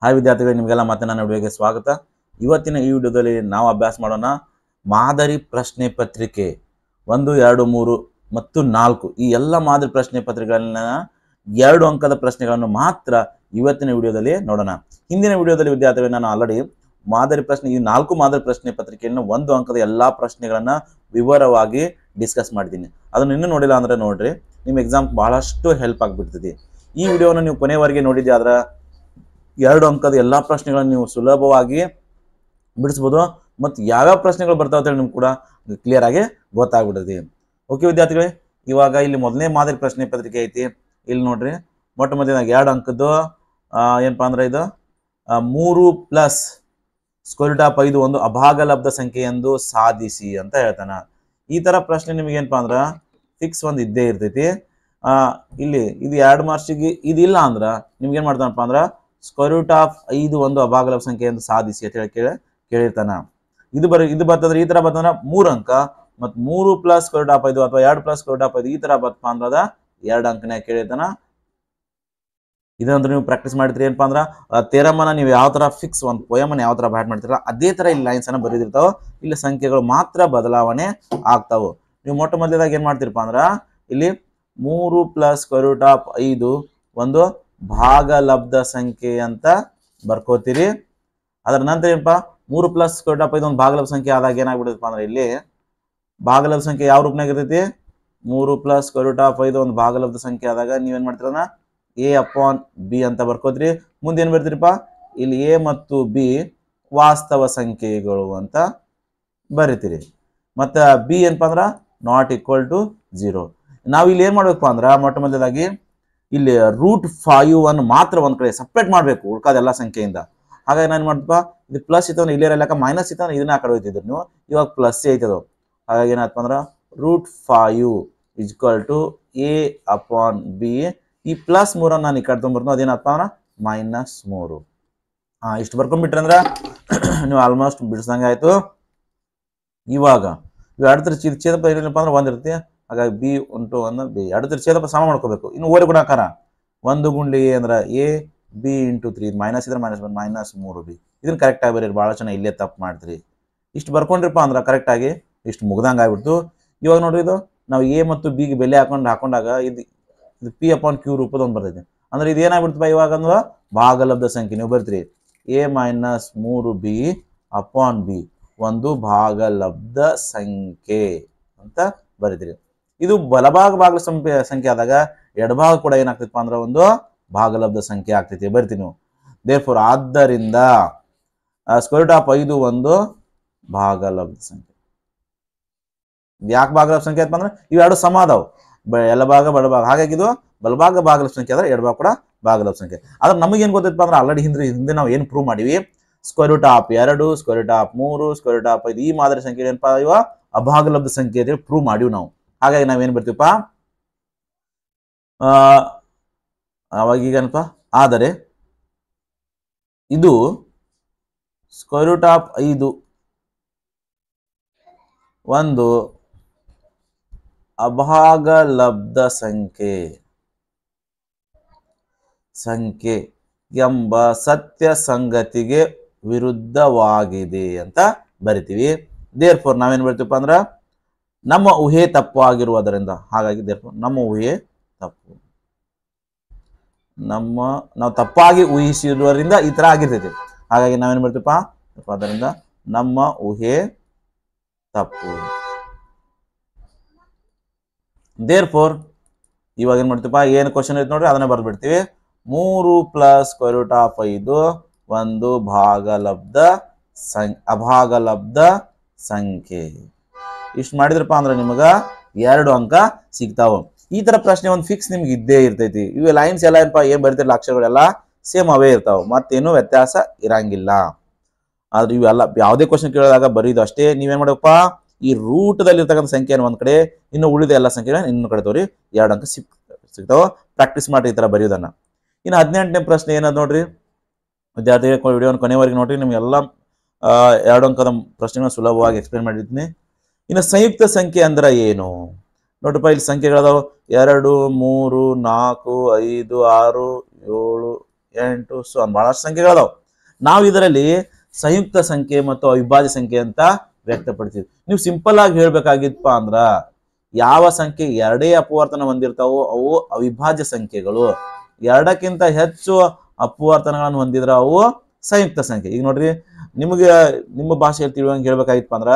Hi ವಿದ್ಯಾರ್ಥಿಗಳು, ನಿಮಗೆಲ್ಲ ಮತ್ತೆ ನನ್ನ ವಿಡಿಯೋಗೆ ಸ್ವಾಗತ. ಇವತ್ತಿನ ಈ ವಿಡಿಯೋದಲ್ಲಿ ನಾವು ಅಭ್ಯಾಸ ಮಾಡೋಣ ಮಾದರಿ ಪ್ರಶ್ನೆ ಪತ್ರಿಕೆ 1, 2, 3 ಮತ್ತು 4 ಈ ಎಲ್ಲ ಮಾದರಿ ಪ್ರಶ್ನೆ ಪತ್ರಿಕೆಗಳನ್ನ 2 ಅಂಕದ ಪ್ರಶ್ನೆಗಳನ್ನು ಮಾತ್ರ ಇವತ್ತಿನ ವಿಡಿಯೋದಲ್ಲಿ ನೋಡೋಣ. ಹಿಂದಿನ ವಿಡಿಯೋದಲ್ಲಿ ವಿದ್ಯಾರ್ಥಿಗಳು ನಾನು ಆಲ್ರೆಡಿ ಮಾದರಿ ಪ್ರಶ್ನೆ ಈ 4 ಮಾದರಿ ಪ್ರಶ್ನೆ ಪತ್ರಿಕೆಯನ್ನು 1 ಅಂಕದ ಎಲ್ಲಾ ಪ್ರಶ್ನೆಗಳನ್ನ ವಿವರವಾಗಿ ಡಿಸ್ಕಸ್ ಮಾಡಿದ್ದೀನಿ. ಅದನ್ನು ಇನ್ನೂ ನೋಡಿಲ್ಲ ಅಂದ್ರೆ ನೋಡ್ರಿ, ನಿಮ್ಮ ಎಕ್ಸಾಮ್ ಬಹಳಷ್ಟು ಹೆಲ್ಪ್ ಆಗಿಬಿಡ್ತದೆ. ಈ ವಿಡಿಯೋವನ್ನು ನೀವು ಕೊನೆವರೆಗೆ ನೋಡಿದ್ದೆ ಆದ್ರೆ 2 ಅಂಕದ ಎಲ್ಲಾ ಪ್ರಶ್ನೆಗಳನ್ನು ನೀವು ಸುಲಭವಾಗಿ ಬಿಡಿಸಬಹುದು ಮತ್ತು ಯಾವ್ಯಾವ ಪ್ರಶ್ನೆಗಳು ಬರ್ತಾವ ಅಂತ ನಿಮ್ಗೆ ಕೂಡ ಕ್ಲಿಯರ್ ಆಗಿ ಗೊತ್ತಾಗ್ಬಿಡ್ತದೆ. ಓಕೆ ವಿದ್ಯಾರ್ಥಿಗಳೇ, ಇವಾಗ ಇಲ್ಲಿ ಮೊದಲನೇ ಮಾದರಿ ಪ್ರಶ್ನೆ ಪತ್ರಿಕೆ ಐತಿ. ಇಲ್ಲಿ ನೋಡ್ರಿ, ಮೊಟ್ಟ ಮೊದಲನೇದಾಗಿ 2 ಅಂಕದ್ದು ಏನಪ್ಪಾ ಅಂದ್ರೆ ಇದು 3 ಪ್ಲಸ್ ಸ್ಕ್ವೇರ್ ರೂಟ್ ಆಫ್ 5 ಒಂದು ಅಭಾಗಲಬ್ಧ ಸಂಖ್ಯೆ ಎಂದು ಸಾಧಿಸಿ ಅಂತ ಹೇಳ್ತಾನ. ಈ ತರ ಪ್ರಶ್ನೆ ನಿಮ್ಗೆ ಏನಪ್ಪಾ ಅಂದ್ರ ಫಿಕ್ಸ್ ಒಂದು ಇದ್ದೇ ಇರ್ತೈತಿ. ಇಲ್ಲಿ ಇದು 2 ಮಾರ್ಕ್ಸಿಗೆ ಇದಿಲ್ಲ ಅಂದ್ರ ನಿಮ್ಗೆ ಏನ್ ಮಾಡ್ತಾನಪ್ಪ ಅಂದ್ರ ಸ್ಕ್ವೇರ್ ರೂಟ್ ಆಫ್ 5 ಒಂದು ಅಭಾಗಲಬ್ಧ ಸಂಖ್ಯೆ ಎಂದು ಸಾಧಿಸಿ ಅಂತ ಹೇಳಿ ಕೇಳಿರ್ತಾನ. ಇದು ಬರ್ತಂದ್ರೆ ಈ ತರ ಬರ್ತಂದ್ರ 3 ಅಂಕ, ಮತ್ತು 3 ಪ್ಲಸ್ ಸ್ಕ್ವೇರ್ ರೂಟ್ ಆಫ್ 5 ಅಥವಾ 2 ಪ್ಲಸ್ ಸ್ಕ್ವೇರ್ ರೂಟ್ ಆಫ್ 5 ಈ ತರ ಬರ್ತಪ್ಪ ಅಂದ್ರದ 2 ಅಂಕನೇ ಕೇಳಿರ್ತಾನ. ಇದಂದ್ರೆ ನೀವು ಪ್ರಾಕ್ಟೀಸ್ ಮಾಡಿದ್ರಿ ಏನಪ್ಪಾ ಅಂದ್ರ ತೇರಮ್ಮನ ನೀವು ಯಾವ ತರ ಫಿಕ್ಸ್ ಒಂದು ಪೋಯಮನ್ನ ಯಾವ ತರ ಬ್ಯಾಟ್ ಮಾಡ್ತಿರಲ್ಲ ಅದೇ ತರ ಇಲ್ಲಿ ಲೈನ್ಸ್ ಅನ್ನ ಬರೆದಿರ್ತಾವ. ಇಲ್ಲಿ ಸಂಖ್ಯೆಗಳು ಮಾತ್ರ ಬದಲಾವಣೆ ಆಗ್ತಾವು. ನೀವು ಮೊಟ್ಟ ಮೊದಲದಾಗ ಏನ್ ಮಾಡ್ತಿರಪ್ಪ ಅಂದ್ರ ಇಲ್ಲಿ 3 ಪ್ಲಸ್ ಸ್ಕ್ವೇರ್ ರೂಟ್ ಆಫ್ 5 ಒಂದು ಭಾಗಲಬ್ಧ ಸಂಖ್ಯೆ ಅಂತ ಬರ್ಕೋತೀರಿ. ಅದರ ನಂತರ ಏನಪ್ಪಾ 3 ಪ್ಲಸ್ ಸ್ಕ್ವೇರ್ ರೂಟ್ ಆಫ್ 5 ಒಂದು ಭಾಗಲಬ್ಧ ಸಂಖ್ಯೆ ಆದಾಗ ಏನಾಗ್ಬಿಡುತ್ತಪ್ಪ ಅಂದ್ರೆ ಇಲ್ಲಿ ಭಾಗಲಬ್ಧ ಸಂಖ್ಯೆ ಯಾವ ರೂಪನಾಗ ಇರ್ತೈತಿ? 3 ಪ್ಲಸ್ ಸ್ಕ್ವೇರ್ ರೂಟ್ ಆಫ್ 5 ಒಂದು ಭಾಗಲಬ್ಧ ಸಂಖ್ಯೆ ಆದಾಗ ನೀವೇನ್ ಮಾಡ್ತೀರನ್ನ a ಅಪಾನ್ ಬಿ ಅಂತ ಬರ್ಕೋದ್ರಿ. ಮುಂದೆ ಏನ್ ಬರ್ತೀರಿಪ್ಪ, ಇಲ್ಲಿ a ಮತ್ತು b ವಾಸ್ತವ ಸಂಖ್ಯೆಗಳು ಅಂತ ಬರಿತೀರಿ. ಮತ್ತ b ಏನಪ್ಪಾ ಅಂದ್ರ ನಾಟ್ ಈಕ್ವಲ್ ಟು 0. ನಾವು ಇಲ್ಲಿ ಏನ್ ಮಾಡ್ಬೇಕಪ್ಪ ಅಂದ್ರ ಮೊಟ್ಟ ಮೊದಲದಾಗಿ ಇಲ್ಲಿ √5 ಅನ್ನು ಮಾತ್ರ ಒಂದ್ ಕಡೆ ಸಪ್ರೇಟ್ ಮಾಡ್ಬೇಕು ಉಳ್ಕಾದ ಎಲ್ಲಾ ಸಂಖ್ಯೆಯಿಂದ. ಹಾಗಾಗಿ ನಾನು ಮಾಡ್ತಪ್ಪ ಇದು ಪ್ಲಸ್ ಇತ್ತು ಇಲ್ಲಿ ಇರಲ್ಲ, ಮೈನಸ್ ಇತ್ತು ಇದನ್ನ ಆ ಕಡೆ ಹೋಯ್ತಿದ್ರು ನೀವು, ಇವಾಗ ಪ್ಲಸ್ ಐತದು. ಹಾಗಾಗಿ ಏನಾಯ್ತಪ್ಪ ಅಂದ್ರ √5 equal to a upon B. ಈ ಪ್ಲಸ್ 3 ನಾನು ಈ ಕಡೆ ತೊಗೊಂಡ್ಬರ್ತೀನಿ, ಅದೇನಪ್ಪ ಅಂದ್ರೆ -3. ಇಷ್ಟು ಬರ್ಕೊಂಡ್ಬಿಟ್ರಿ ಅಂದ್ರ ನೀವು ಆಲ್ಮೋಸ್ಟ್ ಬಿಡಿಸ್ದಂಗೆ ಆಯ್ತು. ಇವಾಗ ಇವು ಎರಡು ಛೇದಪ ಏನಪ್ಪ ಅಂದ್ರೆ 1 ಇರುತ್ತೆ. ಹಾಗಾಗಿ b × 1 b ಎರಡು ಛೇದಪ ಸಮ ಮಾಡ್ಕೋಬೇಕು. ಇನ್ನು ಓರೆ ಗುಣಾಕಾರ 1 × a ಅಂದ್ರೆ a, b × 3 ಮೈನಸ್ ಇದ್ರೆ -1 -3b. ಇದನ್ನ ಕರೆಕ್ಟ್ ಆಗಿ ಬರೀರಿ, ಭಾಳ ಚೆನ್ನಾಗಿ ಇಲ್ಲೇ ತಪ್ಪು ಮಾಡ್ತೀರಿ. ಇಷ್ಟು ಬರ್ಕೊಂಡ್ರಿಪ್ಪ ಅಂದ್ರೆ ಕರೆಕ್ಟ್ ಆಗಿ ಇಷ್ಟು ಮುಗ್ದಂಗೆ ಆಗ್ಬಿಡ್ತು. ಇವಾಗ ನೋಡ್ರಿ, ಇದು ನಾವು a ಮತ್ತು b ಗೆ ಬೆಲೆ ಹಾಕೊಂಡಾಗ ಇದು ಪಿ ಅಪಾನ್ ಕ್ಯೂ ರೂಪದ ಒಂದು ಬರ್ತೈತಿ. ಅಂದ್ರೆ ಇದು ಏನಾಗ್ಬಿಡ್ತಪ್ಪ ಇವಾಗ ಅಂದ್ರೆ ಭಾಗಲಬ್ಧ ಸಂಖ್ಯೆ. ನೀವು ಬರ್ತೀರಿ a - 3b ಅಪಾನ್ ಬಿ ಒಂದು ಭಾಗಲಬ್ಧ ಸಂಖ್ಯೆ ಅಂತ ಬರೀತೀರಿ. ಇದು ಬಲಭಾಗ ಸಂಖ್ಯೆ ಆದಾಗ ಎಡಭಾಗ ಕೂಡ ಏನಾಗ್ತೈತಪ್ಪ ಅಂದ್ರೆ ಒಂದು ಭಾಗಲಬ್ಧ ಸಂಖ್ಯೆ ಆಗ್ತೈತಿ. ಬರ್ತೀವಿ ನೀವು. ದೇರ್ಫೋರ್ ಆದ್ದರಿಂದ ಸ್ಕ್ವೇರ್ ರೂಟ್ ಆಫ್ 5 ಒಂದು ಭಾಗಲಬ್ಧ ಸಂಖ್ಯೆ. ಯಾಕೆ ಭಾಗಲಬ್ಧ ಸಂಖ್ಯೆ ಆಯ್ತಪ್ಪ ಅಂದ್ರೆ ಇವೆರಡು ಸಮ ಅದಾವು, ಎಡಭಾಗ ಬಲಭಾಗ. ಹಾಗಾಗಿ ಇದು ಬಲಭಾಗ ಭಾಗಲಬ್ಧ ಸಂಖ್ಯೆ ಆದ್ರೆ ಎಡಭಾಗ ಕೂಡ ಭಾಗಲಬ್ಧ ಸಂಖ್ಯೆ. ಆದ್ರೆ ನಮಗೇನು ಗೊತ್ತೈತಪ್ಪ ಅಂದ್ರೆ ಆಲ್ರೆಡಿ ಹಿಂದೆ ನಾವು ಏನು ಪ್ರೂವ್ ಮಾಡಿವಿ, square root of 2, square root of 3, square root of 5 ಈ ಮಾದರಿ ಸಂಖ್ಯೆ ಏನಪ್ಪಾ ಇವ ಅಭಾಗಲಬ್ಧ ಸಂಖ್ಯೆ ಅಂತ ಪ್ರೂವ್ ಮಾಡಿವಿ ನಾವು. ಹಾಗಾಗಿ ನಾವೇನ್ ಬರ್ತೀವಪ್ಪ ಅವಾಗ ಈಗ ಏನಪ್ಪ, ಆದರೆ ಇದು ಸ್ಕ್ವೇರ್ ರೂಟ್ ಆಫ್ 5 ಒಂದು ಅಭಾಗಲಬ್ಧ ಸಂಖ್ಯೆ ಎಂಬ ಸತ್ಯ ಸಂಗತಿಗೆ ವಿರುದ್ಧವಾಗಿದೆ ಅಂತ ಬರಿತೀವಿ. ದೇರ್ಫೋರ್ ನಾವೇನ್ ಬರ್ತೀವಪ್ಪ ಅಂದ್ರ ನಮ್ಮ ಊಹೆ ತಪ್ಪು ಆಗಿರುವುದರಿಂದ, ಹಾಗಾಗಿ ದೇರ್ಫೋರ್ ನಮ್ಮ ಊಹೆ ತಪ್ಪು, ನಾವು ತಪ್ಪಾಗಿ ಊಹಿಸಿರುವುದರಿಂದ ಈ ತರ ಆಗಿರ್ತೈತಿ. ಹಾಗಾಗಿ ನಾವೇನ್ ಬರ್ತೀವಪ್ಪ, ಅದರಿಂದ ನಮ್ಮ ಊಹೆ ತಪ್ಪು. ದೇರ್ಫೋರ್ ಇವಾಗ ಏನ್ ಮಾಡ್ತೀವಪ್ಪ, ಏನು ಕ್ವಶನ್ ಐತೆ ನೋಡ್ರಿ ಅದನ್ನ ಬರ್ಬಿಡ್ತೀವಿ. 3 ಪ್ಲಸ್ ಸ್ಕ್ವೇರ್ ರೂಟ್ ಆಫ್ 5 ಒಂದು ಅಭಾಗಲಬ್ಧ ಸಂಖ್ಯೆ. ಇಷ್ಟು ಮಾಡಿದ್ರಪ್ಪ ಅಂದ್ರೆ ನಿಮಗ 2 ಅಂಕ ಸಿಗ್ತಾವ. ಈ ತರ ಪ್ರಶ್ನೆ ಒಂದು ಫಿಕ್ಸ್ ನಿಮ್ಗೆ ಇದ್ದೇ ಇರ್ತೈತಿ. ಇವು ಲೈನ್ಸ್ ಎಲ್ಲ ಏನಪ್ಪ ಏನ್ ಬರೀತಿರಲ್ಲ ಅಕ್ಷರಗಳೆಲ್ಲ ಸೇಮ್ ಅವೇ ಇರ್ತಾವ, ಮತ್ತೇನು ವ್ಯತ್ಯಾಸ ಇರಂಗಿಲ್ಲ. ಆದ್ರೆ ಇವೆಲ್ಲ ಯಾವುದೇ ಕ್ವಶನ್ ಕೇಳಿದಾಗ ಬರೀದು ಅಷ್ಟೇ. ನೀವೇನ್ ಮಾಡಪ್ಪ, ಈ ರೂಟದಲ್ಲಿ ಇರ್ತಕ್ಕಂಥ ಸಂಖ್ಯೆಯನ್ನು ಒಂದ್ ಕಡೆ, ಇನ್ನು ಉಳಿದ ಎಲ್ಲ ಸಂಖ್ಯೆ ಇನ್ನೊಂದು ಕಡೆ ತೋರಿ 2 ಅಂಕ ಸಿಗ್ತಾವ. ಪ್ರಾಕ್ಟೀಸ್ ಮಾಡಿ ಈ ತರ ಬರೆಯೋದನ್ನ. ಇನ್ನು 18ನೇ ಪ್ರಶ್ನೆ ಏನದ ನೋಡ್ರಿ ವಿದ್ಯಾರ್ಥಿಗಳು, ವಿಡಿಯೋನ ಕೊನೆವರೆಗೆ ನೋಡ್ರಿ. ನಿಮ್ಗೆಲ್ಲ 2 ಅಂಕದ ಪ್ರಶ್ನೆಗಳನ್ನ ಸುಲಭವಾಗಿ ಎಕ್ಸ್ಪ್ಲೇನ್ ಮಾಡಿರ್ತೀನಿ. ಇನ್ನು ಸಂಯುಕ್ತ ಸಂಖ್ಯೆ ಅಂದ್ರೆ ಏನು ನೋಡ್ರಪ್ಪ, ಇಲ್ಲಿ ಸಂಖ್ಯೆಗಳದಾವ 2, 3, 4, 5, 6, 7, 8 ಸೊ ಬಹಳಷ್ಟು ಸಂಖ್ಯೆಗಳದಾವ್. ನಾವು ಇದರಲ್ಲಿ ಸಂಯುಕ್ತ ಸಂಖ್ಯೆ ಮತ್ತು ಅವಿಭಾಜ್ಯ ಸಂಖ್ಯೆ ಅಂತ ವ್ಯಕ್ತಪಡಿಸ್ತೀವಿ. ನೀವು ಸಿಂಪಲ್ ಆಗಿ ಹೇಳ್ಬೇಕಾಗಿತ್ತಪ್ಪ ಅಂದ್ರ ಯಾವ ಸಂಖ್ಯೆ ಎರಡೇ ಅಪವರ್ತನ ಹೊಂದಿರ್ತಾವೋ ಅವು ಅವಿಭಾಜ್ಯ ಸಂಖ್ಯೆಗಳು, ಎರಡಕ್ಕಿಂತ ಹೆಚ್ಚು ಅಪವರ್ತನಗಳನ್ನು ಹೊಂದಿದ್ರ ಅವು ಸಂಯುಕ್ತ ಸಂಖ್ಯೆ. ಈಗ ನೋಡ್ರಿ, ನಿಮಗೆ ನಿಮ್ಮ ಭಾಷೆಯಲ್ಲಿ ತಿಳುವಂಗೆ ಹೇಳ್ಬೇಕಾಗಿತ್ತಪ್ಪ ಅಂದ್ರ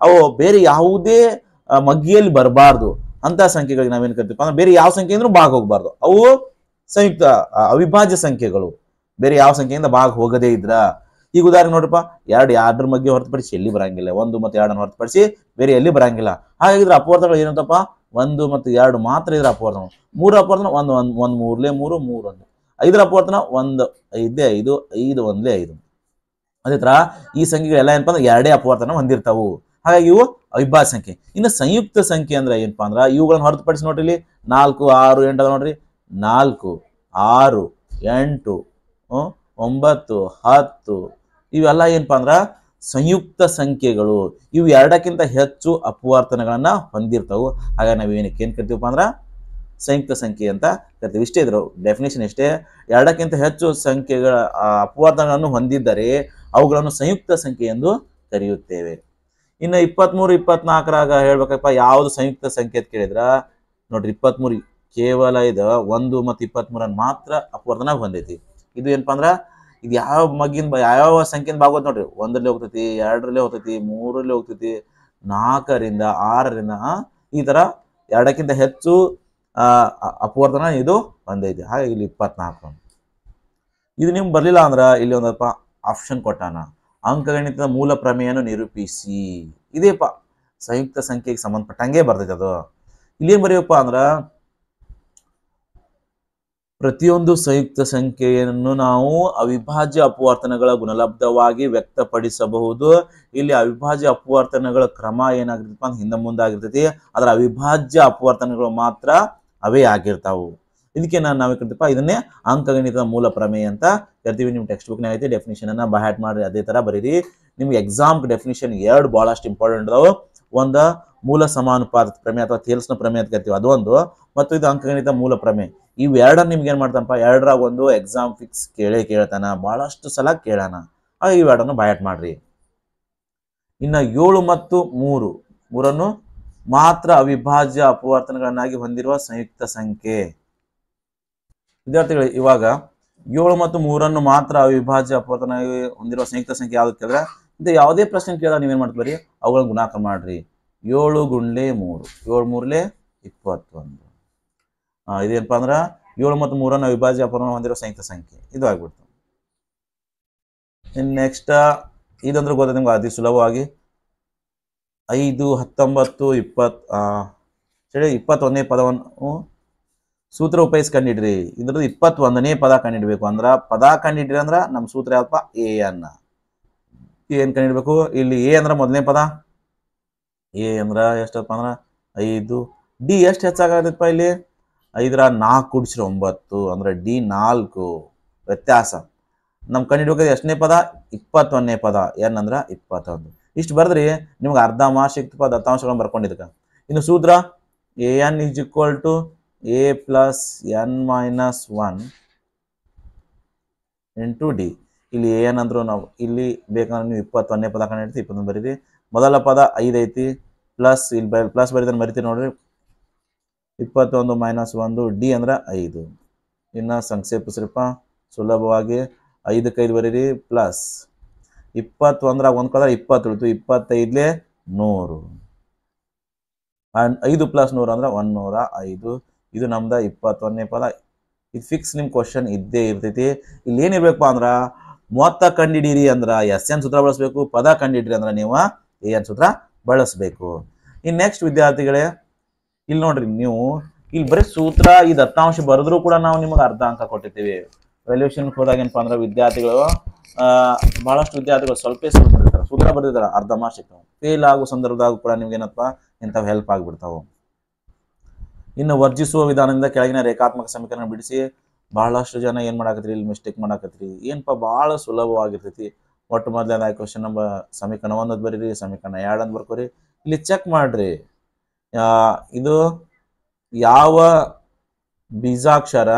ಅವು ಬೇರೆ ಯಾವುದೇ ಮಗ್ಗಿಯಲ್ಲಿ ಬರಬಾರ್ದು ಅಂತ ಸಂಖ್ಯೆಗಳಿಗೆ ನಾವೇನ್ ಕರಿತೀವಿ ಅಂದ್ರೆ ಬೇರೆ ಯಾವ ಸಂಖ್ಯೆಯಿಂದ ಭಾಗ ಹೋಗಬಾರ್ದು, ಅವು ಸಂಯುಕ್ತ ಅವಿಭಾಜ್ಯ ಸಂಖ್ಯೆಗಳು. ಬೇರೆ ಯಾವ ಸಂಖ್ಯೆಯಿಂದ ಭಾಗ ಹೋಗದೇ ಇದ್ರ, ಈಗ ಉದಾಹರಣೆ ನೋಡ್ರಪ್ಪ, ಎರಡರ ಮಧ್ಯೆ ಹೊರತುಪಡಿಸಿ ಎಲ್ಲಿ ಬರಂಗಿಲ್ಲ, 1 ಮತ್ತು 2 ಹೊರತುಪಡಿಸಿ ಬೇರೆ ಎಲ್ಲಿ ಬರಂಗಿಲ್ಲ. ಹಾಗಾಗಿದ್ರೆ ಅಪವರ್ತನಗಳು ಏನಂತಪ್ಪ, 1 ಮತ್ತು 2 ಮಾತ್ರ ಇದ್ರ ಅಪವರ್ತನ. 3 ಅಪವರ್ತನ 1 ಮೂರ್ಲೆ 3 3 1. 5ರ ಅಪವರ್ತನ 1 5 5 5 1 5. ಅದೇ ತರ ಈ ಸಂಖ್ಯೆಗಳೆಲ್ಲ ಏನಪ್ಪಾ ಅಂದ್ರೆ ಎರಡೇ ಅಪವರ್ತನ ಹೊಂದಿರ್ತಾವು. ಹಾಗಾಗಿ ಇವು ಅವಿಭಾಜ್ಯ ಸಂಖ್ಯೆ. ಇನ್ನು ಸಂಯುಕ್ತ ಸಂಖ್ಯೆ ಅಂದ್ರೆ ಏನಪ್ಪಾ ಅಂದ್ರ ಇವುಗಳನ್ನ ಹೊರತುಪಡಿಸಿ ನೋಡ್ರಿ, ಇಲ್ಲಿ 4 6 8 ಅದ ನೋಡ್ರಿ, 4 6 8 9 10 ಇವೆಲ್ಲ ಏನಪ್ಪಾ ಅಂದ್ರ ಸಂಯುಕ್ತ ಸಂಖ್ಯೆಗಳು. ಇವು ಎರಡಕ್ಕಿಂತ ಹೆಚ್ಚು ಅಪವರ್ತನಗಳನ್ನ ಹೊಂದಿರ್ತಾವು. ಹಾಗಾಗಿ ನಾವು ಏನಕ್ಕೆ ಏನ್ ಕರಿತೀವಪ್ಪ ಅಂದ್ರ ಸಂಯುಕ್ತ ಸಂಖ್ಯೆ ಅಂತ ಕರಿತೀವಿ. ಇಷ್ಟೇ ಇದ್ರು ಡೆಫಿನೇಷನ್ ಇಷ್ಟೇ. ಎರಡಕ್ಕಿಂತ ಹೆಚ್ಚು ಸಂಖ್ಯೆಗಳ ಅಪವರ್ತನಗಳನ್ನು ಹೊಂದಿದ್ದರೆ ಅವುಗಳನ್ನು ಸಂಯುಕ್ತ ಸಂಖ್ಯೆ ಎಂದು ಕರೆಯುತ್ತೇವೆ. ಇನ್ನು 23 24ರಾಗ ಹೇಳ್ಬೇಕಪ್ಪ ಯಾವ್ದು ಸಂಯುಕ್ತ ಸಂಖ್ಯೆ ಅಂತ ಕೇಳಿದ್ರ ನೋಡ್ರಿ, 23 ಕೇವಲ ಇದು 1 ಮತ್ತು 23 ಮಾತ್ರ ಅಪವರ್ತನ ಹೊಂದೈತಿ. ಇದು ಏನಪ್ಪಾ ಅಂದ್ರ ಇದು ಯಾವ ಮಗ್ಗಿನ ಯಾವ ಸಂಖ್ಯೆಯಿಂದ ಭಾಗ ನೋಡ್ರಿ, 1ರಲ್ಲಿ ಹೋಗ್ತೈತಿ, 2ರಲ್ಲಿ ಹೋಗ್ತೈತಿ, 3ರಲ್ಲಿ ಹೋಗ್ತೈತಿ, 4ರಿಂದ 6ರಿಂದ ಈ ತರ ಎರಡಕ್ಕಿಂತ ಹೆಚ್ಚು ಅಪವರ್ತನ ಇದು ಹೊಂದೈತಿ. ಹಾಗಾಗಿ ಇಲ್ಲಿ 24. ಇದು ನಿಮ್ಗೆ ಬರ್ಲಿಲ್ಲ ಅಂದ್ರ ಇಲ್ಲಿ ಒಂದಪ್ಪ ಆಪ್ಷನ್ ಕೊಟ್ಟಾನ, ಅಂಕಗಣಿತದ ಮೂಲ ಪ್ರಮೇಯವನ್ನು ನಿರೂಪಿಸಿ. ಇದೇಪ ಸಂಯುಕ್ತ ಸಂಖ್ಯೆಗೆ ಸಂಬಂಧಪಟ್ಟಂಗೆ ಬರ್ತೈತಿ. ಅದು ಇಲ್ಲೇನ್ ಬರೆಯಪ್ಪ ಅಂದ್ರ ಪ್ರತಿಯೊಂದು ಸಂಯುಕ್ತ ಸಂಖ್ಯೆಯನ್ನು ನಾವು ಅವಿಭಾಜ್ಯ ಅಪವರ್ತನಗಳ ಗುಣಲಬ್ಧವಾಗಿ ವ್ಯಕ್ತಪಡಿಸಬಹುದು. ಇಲ್ಲಿ ಅವಿಭಾಜ್ಯ ಅಪವರ್ತನಗಳ ಕ್ರಮ ಏನಾಗಿರ್ತಪ್ಪ ಅಂದ್ರೆ ಹಿಂದೆ ಮುಂದಾಗಿರ್ತೈತಿ, ಅದರ ಅವಿಭಾಜ್ಯ ಅಪವರ್ತನಗಳು ಮಾತ್ರ ಅವೇ ಆಗಿರ್ತಾವು. ಇದಕ್ಕೆ ನಾವೇ ಕರಿತೀವಪ್ಪ, ಇದನ್ನೇ ಅಂಕಗಣಿತದ ಮೂಲ ಪ್ರಮೇಯ ಅಂತ ಕರಿತೀವಿ. ನಿಮ್ಮ ಟೆಕ್ಸ್ಟ್ ಬುಕ್ ಐತಿ, ಡೆಫಿನಿಷನ್ ಅನ್ನ ಬೈಹಾರ್ಟ್ ಮಾಡ್ರಿ, ಅದೇ ತರ ಬರೀರಿ. ನಿಮ್ಗೆ ಎಕ್ಸಾಮ್ ಡೆಫಿನಿಷನ್ 2 ಬಹಳಷ್ಟು ಇಂಪಾರ್ಟೆಂಟ್ ಅದಾವು. ಒಂದು ಮೂಲ ಸಮಾನುಪಾತ ಪ್ರಮೇಯ ಅಥವಾ ಥೇಲ್ಸ್ನ ಪ್ರಮೇಯ ಅಂತ ಕರಿತೀವಿ, ಅದೊಂದು, ಮತ್ತು ಇದು ಅಂಕಗಣಿತ ಮೂಲ ಪ್ರಮೇಯ. ಇವೆರಡನ್ನ ನಿಮ್ಗೆ ಏನ್ ಮಾಡ್ತಾನಪ್ಪ, 2ರಾಗ ಒಂದು ಎಕ್ಸಾಮ್ ಫಿಕ್ಸ್ ಕೇಳ್ತಾನ, ಬಹಳಷ್ಟು ಸಲ ಕೇಳಾನ. ಇವೆರಡನ್ನು ಬೈಹಾರ್ಟ್ ಮಾಡ್ರಿ. ಇನ್ನು 7 ಮತ್ತು 3 ಮಾತ್ರ ಅವಿಭಾಜ್ಯ ಅಪವರ್ತನಗಳನ್ನಾಗಿ ಹೊಂದಿರುವ ಸಂಯುಕ್ತ ಸಂಖ್ಯೆ. ವಿದ್ಯಾರ್ಥಿಗಳು, ಇವಾಗ 7 ಮತ್ತು 3 ಮಾತ್ರ ಅವಿಭಾಜ್ಯ ಅಪವರ್ತನ ಹೊಂದಿರುವ ಸಂಯುಕ್ತ ಸಂಖ್ಯೆ ಯಾವ್ದು ಕೇಳಿದ್ರೆ ಇದು ಯಾವುದೇ ಪ್ರಶ್ನೆ ಕೇಳಿದ್ರೆ ನೀವೇನ್ ಮಾಡ್ತೀರಿ, ಅವುಗಳನ್ನ ಗುಣಾಕಾರ ಮಾಡ್ರಿ. 7 ಗುಂಡ್ಲೆ 3 7 3ಲೆ 21. ಇದೇನಪ್ಪ ಅಂದ್ರ 7 ಮತ್ತು 3 ಅವಿಭಾಜ್ಯ ಅಪವರ್ತನ ಹೊಂದಿರುವ ಸಂಯುಕ್ತ ಸಂಖ್ಯೆ ಇದು ಆಗ್ಬಿಡ್ತು. ಇನ್ ನೆಕ್ಸ್ಟ್ ಇದಂದ್ರೆ ಗೊತ್ತ ನಿಮ್ಗೆ ಅತಿ ಸುಲಭವಾಗಿ 5 19 20 21ನೇ ಪದವನ್ನು ಸೂತ್ರ ಉಪಯೋಗಿಸಿ ಕಂಡಿಡ್ರಿ. ಇದ್ರದ್ದು 21ನೇ ಪದ ಕಂಡಿಡ್ಬೇಕು. ಅಂದ್ರ ಪದ ಕಂಡಿಡ್ರಿ ಅಂದ್ರ ನಮ್ಮ ಸೂತ್ರ ಯಾವಪ್ಪ, ಎ ಅನ್ನ. ಏನ್ ಕಂಡಿಡ್ಬೇಕು, ಇಲ್ಲಿ ಎ ಅಂದ್ರ ಮೊದಲನೇ ಪದ, ಎ ಅಂದ್ರ ಎಷ್ಟಪ್ಪ ಅಂದ್ರ 5. ಡಿ ಎಷ್ಟು ಹೆಚ್ಚಾಗತ್ತಪ್ಪ, ಇಲ್ಲಿ 5ರ 4 ಕೂಡಿಸ್ರಿ 9 ಅಂದ್ರೆ ಡಿ 4 ವ್ಯತ್ಯಾಸ. ನಮ್ ಕಂಡಿಡ್ಬೇಕಾದ್ರೆ ಎಷ್ಟನೇ ಪದ, 21ನೇ ಪದ, ಎನ್ ಅಂದ್ರ 21. ಇಷ್ಟು ಬರ್ದ್ರಿ ನಿಮ್ಗೆ ಅರ್ಧ ಮಾರ್ಕ್ಸ್ ಸಿಕ್ತಪ್ಪ, ದತ್ತಾಂಶಗಳನ್ನ ಬರ್ಕೊಂಡಿದ್ಕ. ಇನ್ನು ಸೂತ್ರ A N is equal to a plus n minus 1 into d. ಇಲ್ಲಿ ಏನ್ ಅಂದ್ರು ನಾವು ಇಲ್ಲಿ ಬೇಕಂದ್ರೆ ನೀವು 21ನೇ ಪದ ಕಂಡಿಡ್ತೀವಿ, 21 ಬರೀರಿ. ಮೊದಲ ಪದ 5 ಐತಿ, ಪ್ಲಸ್ ಇಲ್ಲಿ ಪ್ಲಸ್ ಬರೀದನ್ನ ಬರಿತೀವಿ ನೋಡ್ರಿ, 21 ಮೈನಸ್ 1 ಡಿ ಅಂದ್ರ 5. ಇನ್ನ ಸಂಕ್ಷೇಪಿಸ್ರಿಪ್ಪ ಸುಲಭವಾಗಿ 5ಕ್ಕೆ 5 ಬರೀರಿ, ಪ್ಲಸ್ 21 ಒಂದ್ ಕದ 20 ಉಳಿತು, 25ಲೆ 100, 5 ಪ್ಲಸ್ 100 ಅಂದ್ರೆ 105. ಇದು ನಮ್ದ 21ನೇ ಪದ. ಇದು ಫಿಕ್ಸ್ ನಿಮ್ ಕ್ವಶನ್ ಇದ್ದೇ ಇರ್ತೈತಿ. ಇಲ್ಲಿ ಏನಿರ್ಬೇಕಪ್ಪ ಅಂದ್ರ ಮೊತ್ತ ಕಂಡಿಡೀರಿ ಅಂದ್ರ ಎಸ್ ಎನ್ ಸೂತ್ರ ಬಳಸಬೇಕು, ಪದ ಕಂಡಿಡ್ರಿ ಅಂದ್ರ ನೀವು ಎ ಎನ್ ಸೂತ್ರ ಬಳಸಬೇಕು. ಇನ್ ನೆಕ್ಸ್ಟ್ ವಿದ್ಯಾರ್ಥಿಗಳೇ, ಇಲ್ಲಿ ನೋಡ್ರಿ, ನೀವು ಇಲ್ಲಿ ಬರೀ ಸೂತ್ರ ಈ ದತ್ತಾಂಶ ಬರೆದ್ರು ಕೂಡ ನಾವು ನಿಮಗೆ ಅರ್ಧ ಅಂಕ ಕೊಟ್ಟಿರ್ತೀವಿ. ವ್ಯಾಲ್ಯೂಯೇಷನ್ ಹೋದಾಗ ಏನಪ್ಪಾ ಅಂದ್ರೆ ವಿದ್ಯಾರ್ಥಿಗಳು ಬಹಳಷ್ಟು ವಿದ್ಯಾರ್ಥಿಗಳು ಸ್ವಲ್ಪ ಸೂತ್ರ ಬರೆದಿರ್ತಾರ, ಅರ್ಧ ಮಾರ್ಕ್ಸ್ ಸಿಗ್ತಾವ. ಫೇಲ್ ಆಗೋ ಸಂದರ್ಭದಾಗ ಕೂಡ ನಿಮ್ಗೆ ಏನಪ್ಪ ಇಂಥವು ಹೆಲ್ಪ್ ಆಗ್ಬಿಡ್ತಾವ. ಇನ್ನು ವರ್ಜಿಸುವ ವಿಧಾನದಿಂದ ಕೆಳಗಿನ ರೇಖಾತ್ಮಕ ಸಮೀಕರಣ ಬಿಡಿಸಿ. ಬಹಳಷ್ಟು ಜನ ಏನ್ ಮಾಡಾಕತ್ರಿ, ಇಲ್ಲಿ ಮಿಸ್ಟೇಕ್ ಮಾಡಾಕತ್ರಿ. ಏನಪ್ಪ ಬಹಳ ಸುಲಭವಾಗಿರ್ತೈತಿ. ಒಟ್ಟು ಮೊದಲನೇ ಕ್ವಶನ್ ನಂಬರ್ ಸಮೀಕರಣ 1 ಅಂತ ಬರೀರಿ, ಸಮೀಕರಣ 2 ಅಂತ ಬರ್ಕೋರಿ. ಇಲ್ಲಿ ಚೆಕ್ ಮಾಡ್ರಿ, ಇದು ಯಾವ ಬೀಜಾಕ್ಷರ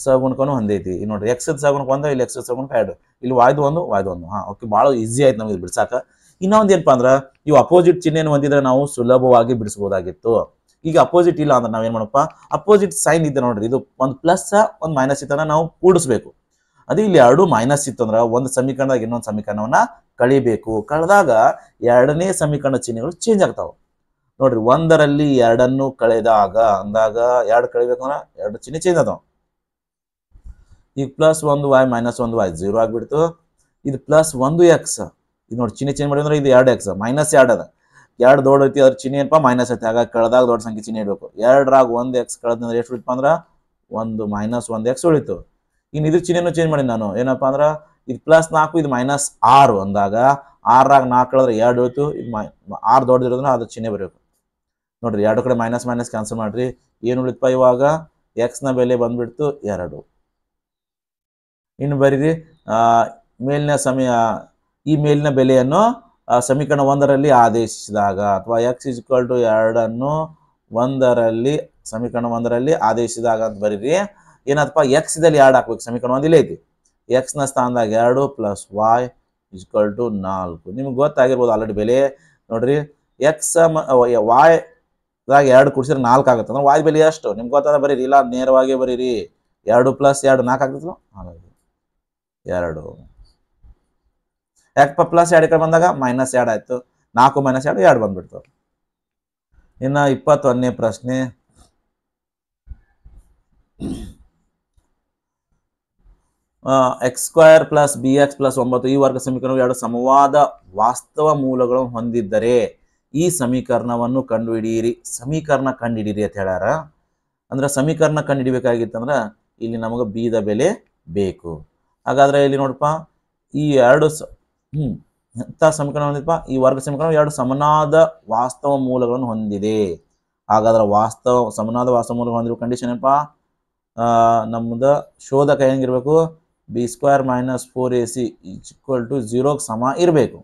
ಸಹಗುಣಕನು ಹೊಂದೈತಿ. ಇಲ್ಲಿ ನೋಡ್ರಿ ಎಕ್ಸ್ ಸಹಗುಣಕ ಒಂದು, ಇಲ್ಲಿ ಎಕ್ಸ್ ಸಹಗುಣಕ 2, ಇಲ್ಲಿ ವಾಯ್ದು ಒಂದು ವಾಯ್ದು ಒಂದು. ಓಕೆ, ಭಾಳ ಈಸಿ ಆಯ್ತು ನಮಗೆ ಬಿಡ್ಸಾಕ. ಇನ್ನೊಂದು ಏನಪ್ಪಾ ಅಂದ್ರೆ ಇವು ಅಪೋಸಿಟ್ ಚಿಹ್ನೆಯನ್ನು ಹೊಂದಿದ್ರೆ ನಾವು ಸುಲಭವಾಗಿ ಬಿಡಿಸಬಹುದಾಗಿತ್ತು. ಈಗ ಅಪೋಸಿಟ್ ಇಲ್ಲ ಅಂದ್ರೆ ನಾವೇನ್ ಮಾಡಪ್ಪ, ಅಪೋಸಿಟ್ ಸೈನ್ ಇದ್ದ ನೋಡ್ರಿ, ಇದು ಒಂದು ಪ್ಲಸ್ ಒಂದು ಮೈನಸ್ ಇತ್ತಂದ್ರೆ ನಾವು ಕೂಡಿಸ್ಬೇಕು. ಅದೇ ಇಲ್ಲಿ ಎರಡು ಮೈನಸ್ ಇತ್ತು ಅಂದ್ರೆ ಒಂದು ಸಮೀಕರಣದಾಗ ಇನ್ನೊಂದು ಸಮೀಕರಣವನ್ನ ಕಳಿಬೇಕು. ಕಳೆದಾಗ ಎರಡನೇ ಸಮೀಕರಣ ಚಿಹ್ನೆಗಳು ಚೇಂಜ್ ಆಗ್ತಾವೆ. ನೋಡ್ರಿ, ಒಂದರಲ್ಲಿ ಎರಡನ್ನು ಕಳೆದಾಗ ಅಂದಾಗ ಎರಡು ಕಳಿಬೇಕಂದ್ರೆ ಎರಡು ಚಿಹ್ನೆ ಚೇಂಜ್ ಅದಾವ. ಈಗ ಪ್ಲಸ್ ಒಂದು ವೈ ಮೈನಸ್ ಒಂದು ವೈ 0 ಆಗಿಬಿಡ್ತು. ಇದು ಪ್ಲಸ್ ಒಂದು ಎಕ್ಸ್, ಇದು ನೋಡಿ ಚಿಹ್ನೆ ಚೇಂಜ್ ಮಾಡಿದ್ರೆ ಇದು 2x ಮೈನಸ್ 2 ಅದ. 2 ದೊಡ್ಡ ಐತಿ, ಅದ್ರ ಚಿಹ್ನೆ ಏನಪ್ಪ ಮೈನಸ್ ಐತಿ. ಹಾಗಾಗಿ ಕಳೆದಾಗ ದೊಡ್ಡ ಸಂಖ್ಯೆ ಚಿಹ್ನೆ ಇಡಬೇಕು. 2ರಾಗ 1x ಕಳೆದ್ರೆ ಎಷ್ಟು ಉಳಿತಪ್ಪ ಅಂದ್ರೆ 1 ಮೈನಸ್ 1x ಉಳಿತು. ಇನ್ನು ಇದ್ರ ಚಿಹ್ನೆನೂ ಚೇಂಜ್ ಮಾಡಿ ನಾನು ಏನಪ್ಪ ಅಂದ್ರೆ ಇದು ಪ್ಲಸ್ 4 ಇದು ಮೈನಸ್ 6 ಅಂದಾಗ 6ರಾಗ 4 ಕಳೆದ್ರೆ 2 ಉಳಿತು. ಇದು 6 ದೊಡ್ಡದಿರೋದ್ರೆ ಅದ್ರ ಚಿಹ್ನೆ ಬರಬೇಕು. ನೋಡ್ರಿ, 2 ಕಡೆ ಮೈನಸ್ ಮೈನಸ್ ಕ್ಯಾನ್ಸಲ್ ಮಾಡ್ರಿ. ಏನು ಉಳಿತಪ್ಪ ಇವಾಗ ಎಕ್ಸ್ನ ಬೆಲೆ ಬಂದ್ಬಿಡ್ತು 2. ಇನ್ನು ಬರೀರಿ ಮೇಲಿನ ಈ ಮೇಲಿನ ಬೆಲೆಯನ್ನು ಸಮೀಕರಣ 1ರಲ್ಲಿ ಆದೇಶಿಸಿದಾಗ ಅಥವಾ ಎಕ್ಸ್ ಇಕ್ವಲ್ ಟು 2 1ರಲ್ಲಿ ಸಮೀಕರಣ 1ರಲ್ಲಿ ಆದೇಶಿಸಿದಾಗ ಅಂತ ಬರೀರಿ. ಏನತ್ತಪ್ಪ, ಎಕ್ಸ್ ಇದಲ್ಲಿ 2 ಹಾಕ್ಬೇಕು. ಸಮೀಕರಣ 1 ಇಲ್ಲೇ ಐತಿ. ಎಕ್ಸ್ನ ಸ್ಥಾನದಾಗ 2 ಪ್ಲಸ್ ವಾಯ್ ಇಕ್ವಲ್ ಟು 4. ನಿಮ್ಗೆ ಗೊತ್ತಾಗಿರ್ಬೋದು ಆಲ್ರೆಡಿ ಬೆಲೆ. ನೋಡ್ರಿ, ಎಕ್ಸ್ ವಾಯ್ದಾಗ 2 ಕೂಡಿಸಿದ್ರೆ 4 ಆಗುತ್ತೆ ಅಂದ್ರೆ ವಾಯ್ ಬೆಲೆ ಎಷ್ಟು ನಿಮ್ಗೆ ಗೊತ್ತಾದ ಬರೀರಿ. ಇಲ್ಲ ನೇರವಾಗಿ ಬರೀರಿ. 2 ಪ್ಲಸ್ 2 4 ಆಗ್ತದೆ. ಹಾಗಾಗಿ 2 ಯಾಕಪ್ಪ ಪ್ಲಸ್ 2 ಕಡೆ ಬಂದಾಗ ಮೈನಸ್ 2 ಆಯ್ತು. 4 ಮೈನಸ್ 2 2 ಬಂದ್ಬಿಡ್ತು. ಇನ್ನು 21ನೇ ಪ್ರಶ್ನೆ. X square plus B X plus 9 ಈ ವರ್ಗ ಸಮೀಕರಣವು 2 ಸಮವಾದ ವಾಸ್ತವ ಮೂಲಗಳನ್ನು ಹೊಂದಿದ್ದರೆ ಈ ಸಮೀಕರಣವನ್ನು ಕಂಡುಹಿಡಿಯಿರಿ. ಸಮೀಕರಣ ಕಂಡುಹಿಡಿಯಿರಿ ಅಂತ ಹೇಳ್ಯಾರ. ಅಂದ್ರೆ ಸಮೀಕರಣ ಕಂಡುಹಿಡಿಬೇಕಾಗಿತ್ತಂದ್ರೆ ಇಲ್ಲಿ ನಮಗೆ ಬಿ ದ ಬೆಲೆ ಬೇಕು. ಹಾಗಾದ್ರೆ ಇಲ್ಲಿ ನೋಡಪ್ಪ, ಈ 2 ಎಂಥ ಸಮೀಕರಣ ಹೊಂದಿದಪ್ಪ, ಈ ವರ್ಗ ಸಮೀಕರಣ 2 ಸಮನಾದ ವಾಸ್ತವ ಮೂಲಗಳನ್ನು ಹೊಂದಿದೆ. ಹಾಗಾದ್ರೆ ಸಮನಾದ ವಾಸ್ತವ ಮೂಲಗಳನ್ನು ಹೊಂದಿರುವ ಕಂಡೀಷನ್ ಏನಪ್ಪ, ನಮ್ಮದು ಶೋಧಕ ಹೆಂಗಿರ್ಬೇಕು, B square minus 4ac equal to 0ಗೆ ಸಮ ಇರಬೇಕು.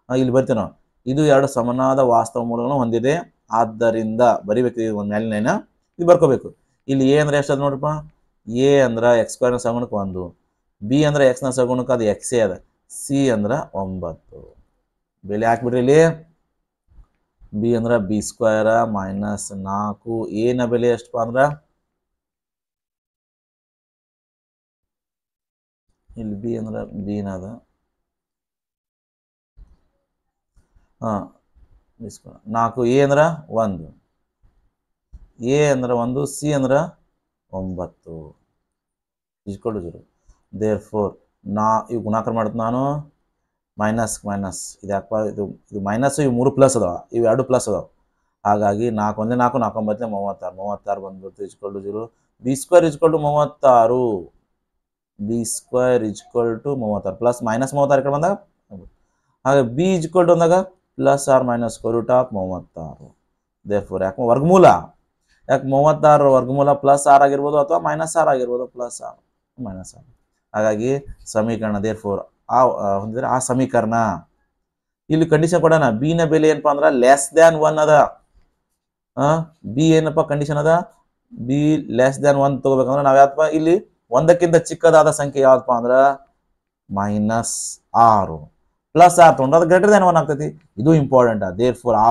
ಇಲ್ಲಿ ಬರ್ತೀವಿ ನಾವು, ಇದು 2 ಸಮನಾದ ವಾಸ್ತವ ಮೂಲಗಳನ್ನು ಹೊಂದಿದೆ. ಆದ್ದರಿಂದ ಬರಿಬೇಕು ಒಂದು ಮೇಲಿನ ಲೈನ್ ಇದು ಬರ್ಕೋಬೇಕು. ಇಲ್ಲಿ ಎ ಅಂದ್ರೆ ಎಷ್ಟದ ನೋಡ್ರಪ್ಪ, ಎ ಅಂದ್ರೆ ಎಕ್ಸ್ ಸ್ಕ್ವೇರ್ನ ಸಗುಣಕ 1, ಬಿ ಅಂದ್ರೆ ಎಕ್ಸ್ನ ಸಗುಣಕ ಅದು ಎಕ್ಸೇ ಅದ, ಸಿ ಅಂದ್ರೆ 9. ಬೆಲೆ ಹಾಕ್ಬಿಡ್ರಿ. ಇಲ್ಲಿ ಬಿ ಅಂದ್ರೆ ಬಿ ಸ್ಕ್ವೇರ್ ಮೈನಸ್ 4, ಎನ ಬೆಲೆ ಎಷ್ಟಪ್ಪ ಅಂದ್ರೆ ಇಲ್ಲಿ ಬಿ ಅಂದ್ರೆ ಬಿನ ಅದ 4, ಎ ಅಂದ್ರೆ 1, ಎ ಅಂದ್ರೆ 1, ಸಿ ಅಂದ್ರೆ 9 ಈಕ್ವಲ್ ಟು 0. ದೇರ್ಫೋರ್ ಇವು ಗುಣಾಕಾರ ಮಾಡುತ್ತೆ ನಾನು ಮೈನಸ್ ಇದು ಯಾಕಪ್ಪ, ಇದು ಮೈನಸ್, ಇವು 3 ಪ್ಲಸ್ ಅದಾವ, ಇವು 2 ಪ್ಲಸ್ ಅದಾವ. ಹಾಗಾಗಿ 4 1 4 4 9 36 ಬಂದ್ಬಿಡ್ತು equal to 0. B square equal to 36, B square equal to 36 plus minus 36 ಕಡೆ ಬಂದಾಗ ಹಾಗೆ ಬಿ ಈಕ್ವಲ್ ಟು ಅಂದಾಗ plus or minus square root of 36. Therefore ಯಾಕೆ ವರ್ಗಮೂಲ, ಯಾಕೆ 36 ವರ್ಗಮೂಲ ಪ್ಲಸ್ 6 ಆಗಿರ್ಬೋದು ಅಥವಾ ಮೈನಸ್ 6 ಆಗಿರ್ಬೋದು, ಪ್ಲಸ್ 6 ಮೈನಸ್ 6. ಹಾಗಾಗಿ ಸಮೀಕರಣ ದೇರ್ಫೋರ್ ಹೊಂದಿದ್ರೆ ಆ ಸಮೀಕರಣ. ಇಲ್ಲಿ ಕಂಡೀಷನ್ ಕೊಡೋಣ, ಬಿ ನ ಬೆಲೆ ಏನಪ್ಪಾ ಅಂದ್ರೆ ಲೆಸ್ ದ್ಯಾನ್ 1 ಅದ. ಬಿ ಏನಪ್ಪ ಕಂಡೀಷನ್ ಅದ, ಬಿ ಲೆಸ್ ದ್ಯಾನ್ 1 ತಗೋಬೇಕಂದ್ರೆ ನಾವ್ ಯಾವಪ್ಪ ಇಲ್ಲಿ 1ಕ್ಕಿಂತ ಚಿಕ್ಕದಾದ ಸಂಖ್ಯೆ ಯಾವಪ್ಪ ಅಂದ್ರೆ -6 ಪ್ಲಸ್ 6 ತಗೊಂಡ್ರೆ ಅದು ಗ್ರೇಟರ್ ದ್ಯಾನ್ 1 ಆಗ್ತೈತಿ. ಇದು ಇಂಪಾರ್ಟೆಂಟ್. ದೇರ್ಫೋರ್ ಆ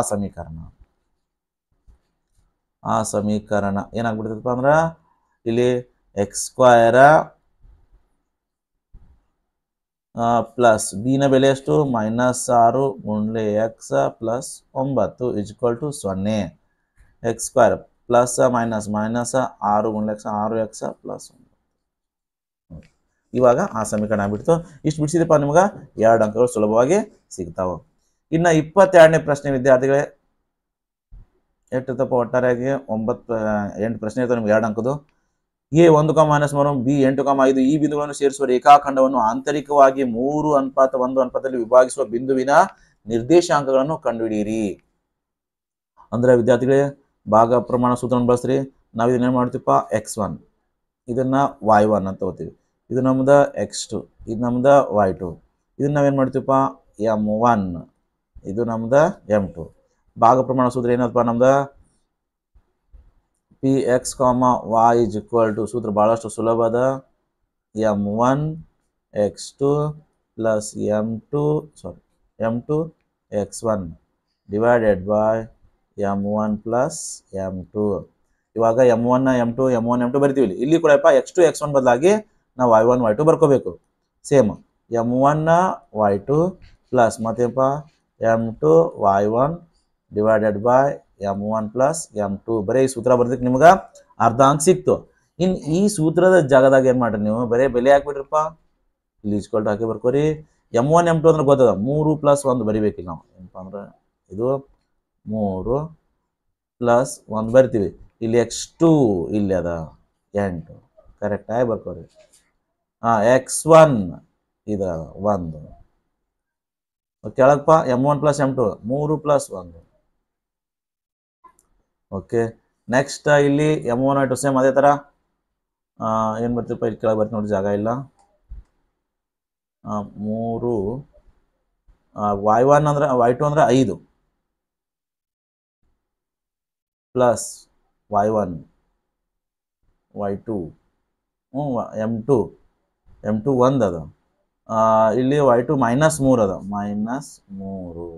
ಸಮೀಕರಣ ಏನಾಗ್ಬಿಡ್ತೈತಪ್ಪ ಅಂದ್ರೆ ಇಲ್ಲಿ ಎಕ್ಸ್ ಸ್ಕ್ವೇರ್ ಪ್ಲಸ್ ಬಿ ನ ಬೆಲೆ ಎಷ್ಟು -6 ಗುಂಡ್ಲೆ X plus 9 equal to 0. X square plus minus 6 ಗುಂಡ್ಲೆ ಎಕ್ಸ್ 6x ಪ್ಲಸ್ 1. ಇವಾಗ ಆ ಸಮೀಕರಣ ಆಗ್ಬಿಡ್ತು. ಇಷ್ಟು ಬಿಡಿಸಿದಪ್ಪ ನಿಮ್ಗೆ 2 ಅಂಕಗಳು ಸುಲಭವಾಗಿ ಸಿಗ್ತಾವೆ. ಇನ್ನು 22ನೇ ಪ್ರಶ್ನೆ ವಿದ್ಯಾರ್ಥಿಗಳೇ ಎಷ್ಟಿರ್ತಪ್ಪ, ಒಟ್ಟಾರೆಯಾಗಿ 8 ಪ್ರಶ್ನೆ ಇರ್ತವೆ ನಿಮ್ಗೆ 2 ಅಂಕದ್ದು. ಎ 1,-3 ಬಿ 8,5 ಈ ಬಿಂದುಗಳನ್ನು ಸೇರಿಸುವ ರೇಖಾಖಂಡವನ್ನು ಆಂತರಿಕವಾಗಿ 3:1 ವಿಭಾಗಿಸುವ ಬಿಂದುವಿನ ನಿರ್ದೇಶಾಂಕಗಳನ್ನು ಕಂಡುಹಿಡಿಯಿರಿ. ಅಂದ್ರೆ ವಿದ್ಯಾರ್ಥಿಗಳೇ ಭಾಗ ಪ್ರಮಾಣ ಸೂತ್ರವನ್ನು ಬಳಸ್ರಿ. ನಾವು ಇದನ್ನ ಏನು ಮಾಡ್ತೀವಪ್ಪ, x1 ಇದನ್ನ y1 ಅಂತ ತಗೋತೀವಿ, ಇದು ನಮ್ದು x2 ಇದು ನಮ್ದು y2, ಇದನ್ನ ನಾವೇನು ಮಾಡ್ತೀವಪ್ಪ m1 ಇದು ನಮ್ದು m2. ಭಾಗ ಪ್ರಮಾಣ ಸೂತ್ರ ಏನಪ್ಪ ನಮ್ದು ಪಿ ಎಕ್ಸ್ ಕಾಮ ವಾಯ್ ಇಸ್ ಈಕ್ವಲ್ ಟು ಸೂತ್ರ ಭಾಳಷ್ಟು ಸುಲಭ ಅದ m1 x2 plus m2 x1 divided by m1 plus m2. ಇವಾಗ m1 m2 ಬರ್ತೀವಿ ಇಲ್ಲಿ ಕೂಡ x2 x1 ಬದಲಾಗಿ ನಾವು y1 y2 ಬರ್ಕೋಬೇಕು. Same m1 y2 plus ಮತ್ತೇನಪ್ಪ m2 y1 divided by m1 plus m2. ಬರೀ ಈ ಸೂತ್ರ ಬರ್ದಕ್ಕೆ ನಿಮ್ಗೆ ಅರ್ಧ ಅಂಕ ಸಿಕ್ತು. ಇನ್ನು ಈ ಸೂತ್ರದ ಜಾಗದಾಗ ಏನು ಮಾಡ್ರಿ ನೀವು ಬರೀ ಬೆಲೆ ಹಾಕ್ಬಿಟ್ರಪ್ಪ ಇಲ್ಲಿ ಇಸ್ಕೊಲ್ಟ್ ಹಾಕಿ ಬರ್ಕೋರಿ. m1 m2 ಅಂದ್ರೆ ಗೊತ್ತದ 3 ಪ್ಲಸ್ 1 ಬರಿಬೇಕಿಲ್ಲ ನಾವು ಏನಪ್ಪ ಅಂದ್ರೆ ಇದು 3 ಪ್ಲಸ್ 1 ಬರ್ತೀವಿ. ಇಲ್ಲಿ x2 ಇಲ್ಲಿ ಅದ 8 ಕರೆಕ್ಟಾಗಿ ಬರ್ಕೋರಿ. x1 ಇದು 1 ಕೆಳಗಪ್ಪ m1 plus m2 3 plus 1. Okay next ಇಲ್ಲಿ m1 y2 ಸೇಮ್ ಅದೇ ಥರ ಏನು ಬರ್ತೀರಪ್ಪ ಇಲ್ಲಿ ಕೆಳಗೆ ಬರ್ತೀವಿ ನೋಡಿ ಜಾಗ ಇಲ್ಲ. 3 y1 ಅಂದ್ರೆ y2 ಅಂದ್ರೆ 5 ಪ್ಲಸ್ y1 y2 m2 1 ಅದ. ಇಲ್ಲಿ y2 -3 ಅದ -3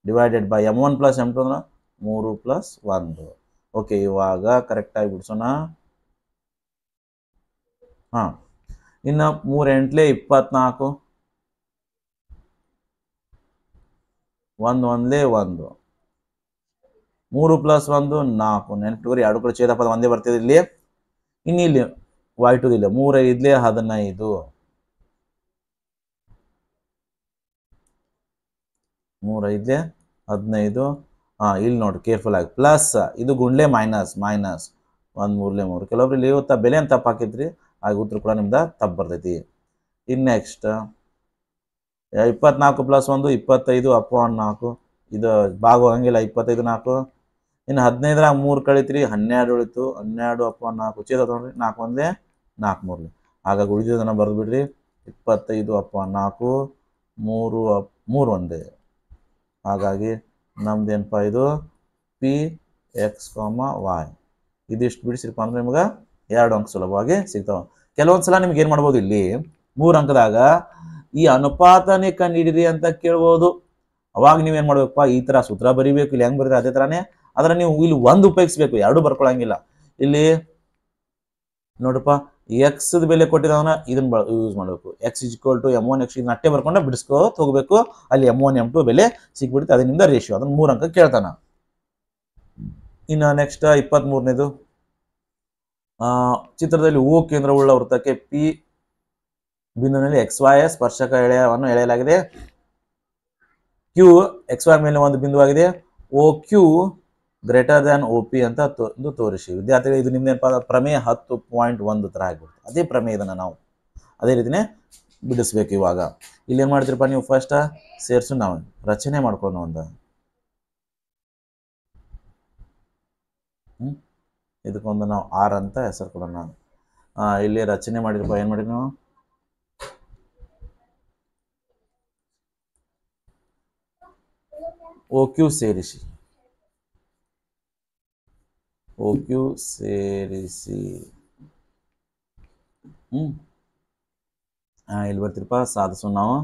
divided by m1 plus m2 ಅಂದ್ರೆ 3 ಪ್ಲಸ್ 1. ಓಕೆ ಇವಾಗ ಕರೆಕ್ಟಾಗಿ ಬಿಡ್ಸೋಣ. ಇನ್ನು 3 8 24 1 1 1 3 ಪ್ಲಸ್ 1 4 ನೆನಪಿಟ್ಕೋರಿ. 2 ಕಡೆ ಛೇದ ಪದ ಒಂದೇ ಬರ್ತಿದೆ ಇಲ್ಲಿ. ಇನ್ನು ಇಲ್ಲಿ y2 ಇಲ್ಲ 3 5 15 3 5 15. ಇಲ್ಲಿ ನೋಡಿ ಕೇರ್ಫುಲ್ ಆಗಿ ಪ್ಲಸ್ ಇದು ಗುಂಡ್ಲೆ ಮೈನಸ್ 1 3 3. ಕೆಲವೊಬ್ರು ಇಲ್ಲಿ ಬೆಲೆ ಅಂತ ತಪ್ಪು ಹಾಕಿದ್ರಿ ಆಗ ಉತ್ತರ ಕೂಡ ನಿಮ್ದು ತಪ್ಪು ಬರ್ತೈತಿ. ಇನ್ನು ನೆಕ್ಸ್ಟ್ 24 ಪ್ಲಸ್ 1 25 ಅಪಾನ್ 4 ಇದು ಭಾಗ ಹೋಗಂಗಿಲ್ಲ 25 4. ಇನ್ನು 15 3 ಕಳಿತ್ರಿ 12 ಉಳಿತು 12 ಅಪಾನ್ 4 ಛೇದ ತೊಗೊಂಡ್ರಿ 4 1 4 3. ಹಾಗಾಗಿ ಉಳಿದಿದ್ದನ್ನು ಬರೆದು ಬಿಡ್ರಿ 25 ಅಪಾನ್ 4 3 1. ಹಾಗಾಗಿ ನಮ್ದು ಏನಪ್ಪ ಇದು ಪಿ ಎಕ್ಸ್ ಕಾಮ ವಾಯ್ ಇದಿಷ್ಟು ಬಿಡಿಸಿರಪ್ಪ ಅಂದ್ರೆ ನಿಮ್ಗೆ 2 ಅಂಕ ಸುಲಭವಾಗಿ ಸಿಗ್ತಾವೆ. ಕೆಲವೊಂದ್ಸಲ ನಿಮ್ಗೆ ಏನು ಮಾಡ್ಬೋದು ಇಲ್ಲಿ 3 ಅಂಕದಾಗ ಈ ಅನುಪಾತನೇ ಕಂಡುಹಿಡಿರಿ ಅಂತ ಕೇಳ್ಬೋದು. ಅವಾಗ ನೀವೇನು ಮಾಡ್ಬೇಕಪ್ಪ ಈ ಥರ ಸೂತ್ರ ಬರಿಬೇಕು. ಇಲ್ಲಿ ಹೆಂಗೆ ಬರೀತಾರೆ ಅದೇ ಥರನೇ ಆದರೆ ನೀವು ಇಲ್ಲಿ 1 ಉಪಯೋಗಿಸ್ಬೇಕು 2 ಬರ್ಕೊಳಂಗಿಲ್ಲ. ಇಲ್ಲಿ ನೋಡಪ್ಪ ಎಕ್ಸ್ದ ಬೆಲೆ ಕೊಟ್ಟಿದ್ದವನ್ನ ಇದನ್ನ ಯೂಸ್ ಮಾಡಬೇಕು. x = m1 x ಇದನ್ನ ಅಟ್ಟೆ ಬರ್ಕೊಂಡು ಬಿಡಿಸ್ಕೋತ ಹೋಗಬೇಕು. ಅಲ್ಲಿ m1 m2 ಬೆಲೆ ಸಿಕ್ಬಿಡುತ್ತೆ. ಅದೇ ನಿಮ್ದು ರೇಷಿಯೋ ಅದನ್ನು 3 ಅಂಕ ಕೇಳ್ತಾನ. ಇನ್ನು ನೆಕ್ಸ್ಟ್ 23ನೇದು ಚಿತ್ರದಲ್ಲಿ O ಕೇಂದ್ರವುಳ್ಳ ವೃತ್ತಕ್ಕೆ P ಬಿಂದುವಿನಲ್ಲಿ XY ಸ್ಪರ್ಶಕ ಎಳೆಯವನ್ನು ಎಳೆಯಲಾಗಿದೆ. Q XY ಮೇಲೆ ಒಂದು ಬಿಂದುವಾಗಿದೆ. OQ ಗ್ರೇಟರ್ ದ್ಯಾನ್ OP ಅಂತ ತೋರಿಸಿ. ವಿದ್ಯಾರ್ಥಿಗಳು ಇದು ನಿಮ್ದೇನಪ್ಪ ಪ್ರಮೇಯ 10.1 ಥರ ಆಗ್ಬಿಡ್ತು. ಅದೇ ಪ್ರಮೇಯ ಇದನ್ನು ನಾವು ಅದೇ ರೀತಿನೇ ಬಿಡಿಸ್ಬೇಕು. ಇವಾಗ ಇಲ್ಲಿ ಏನು ಮಾಡ್ತೀರಪ್ಪ ನೀವು ಫಸ್ಟ್ ಸೇರಿಸು ನಾವು ರಚನೆ ಮಾಡ್ಕೊಂಡು ಒಂದು ಇದಕ್ಕೊಂದು ನಾವು ಆರ್ ಅಂತ ಹೆಸರು ಕೊಡೋಣ. ಇಲ್ಲಿ ರಚನೆ ಮಾಡಿರಪ್ಪ ಏನು ಮಾಡಿ ನಾವು OQ ಸೇರಿಸಿ ಇಲ್ಲಿ ಬರ್ತೀರಪ್ಪ ಸಾಧಿಸು ನಾವು